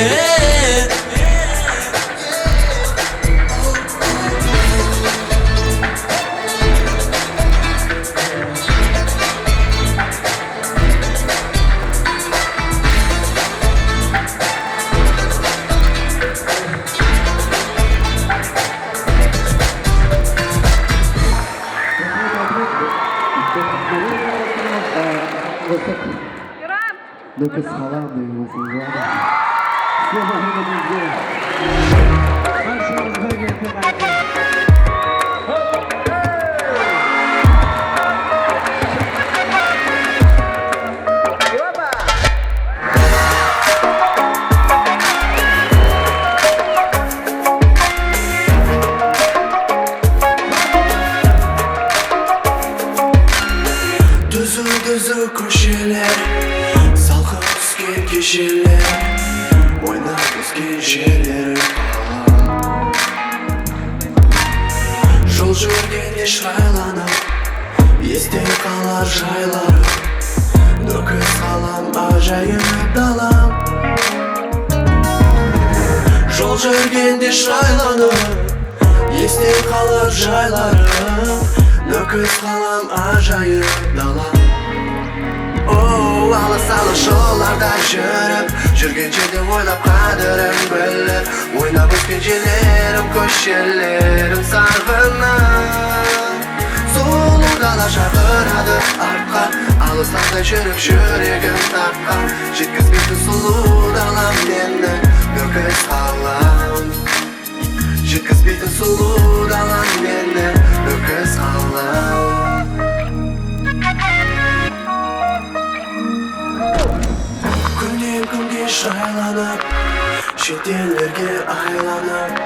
Speaker 2: Nefes halam duymasınız var. Size bakımınızda. Karşınızda getirdim.
Speaker 3: ойнап өскен жерлерім жол жүргенде шырайланып есте қалар жайларым нөкіс қалам ажайып далам жол жүргенде шырайланып есте қалар жайларым нөкіс қалам ажайып далам алыс жолдарда жүрген жерде ойлап қадірін біліп ойнап өскен жерлерім көшелерім сағынып сұлу дала шақырады артқа алыстарда жүріп жүрегім тартқан жеткізбейтін сұлу далам мені нөкіс қалам жеткізбейтін сұлу далам мені нөкіс қалам күнге шырайланып шетелдерге айланып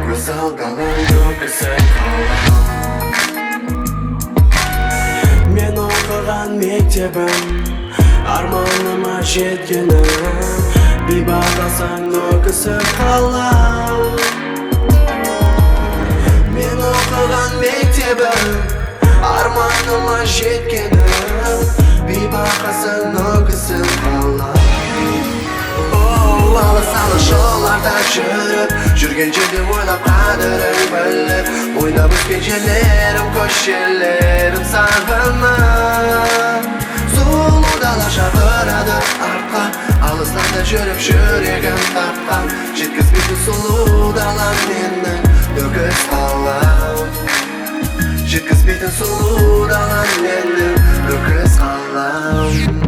Speaker 3: көз алдалан нөкісі қалам мен оқыған мектебім арманыма жеткенім бейбақасаң нөкісі қалам мен оқыған мектебім арманыма жеткенім бейбақасаң нөкісі қалам алыс жолдарда жүрген жерде ойлап қадірін біліп ойнап өскен жерлерім көшелерім сағынып сұлу дала шақырады артқа алыстарда жүріп жүрегім тартқан жеткізбейтін сұлу далам мені нөкіс қалам жеткізбейтін сұлу далам мені нөкіс қалам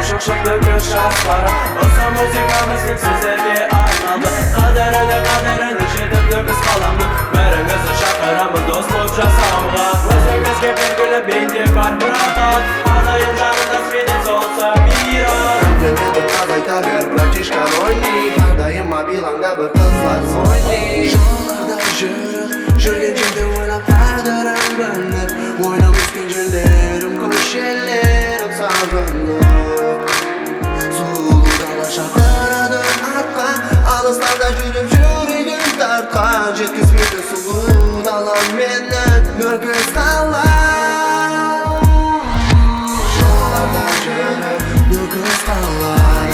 Speaker 3: Şokşaklı şarkıları Olsa müzikamızın sizlerge arnadı Kaderini şedimdir biz kalamdı Verinizi şakıramı dostluk jasamға Özümüzge bir gülü bende var bırakat Adayın жанында светец olsa bir an
Speaker 2: Demedim azayta ver bratишкан ойни Adayım mobilаңда bir kızlar soyni
Speaker 3: Жолдарда жүрген жерде ойлап қадірін біліп ойнап өскен жерлерім көшелерім сағынып шақырады артқа алыстарда жүріп жүрегім тартқан жеткізбейді сұлу далам мені нөкіс қалам жолдарда жүріп нөкіс қалам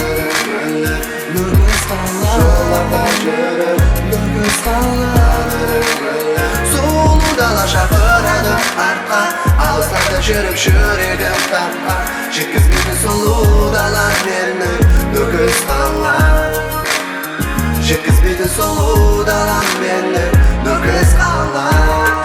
Speaker 3: нөкіс қалам жолдарда жүріп нөкіс қалам сұлу дала шақырады артқа алыстарда жүріп жүрегім тартқан жеткізбейді сұлу далам мені нөкіс қалам жеткізбейді сұлу далам мені нөкіс қалам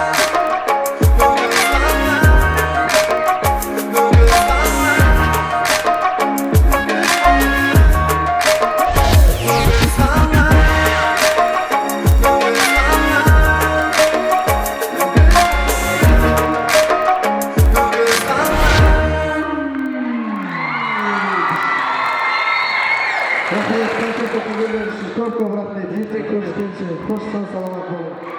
Speaker 2: Рахмет, концерт өткізгендер үшін көп рахмет. Ертең көріскенше қош сау саламат болыңыз.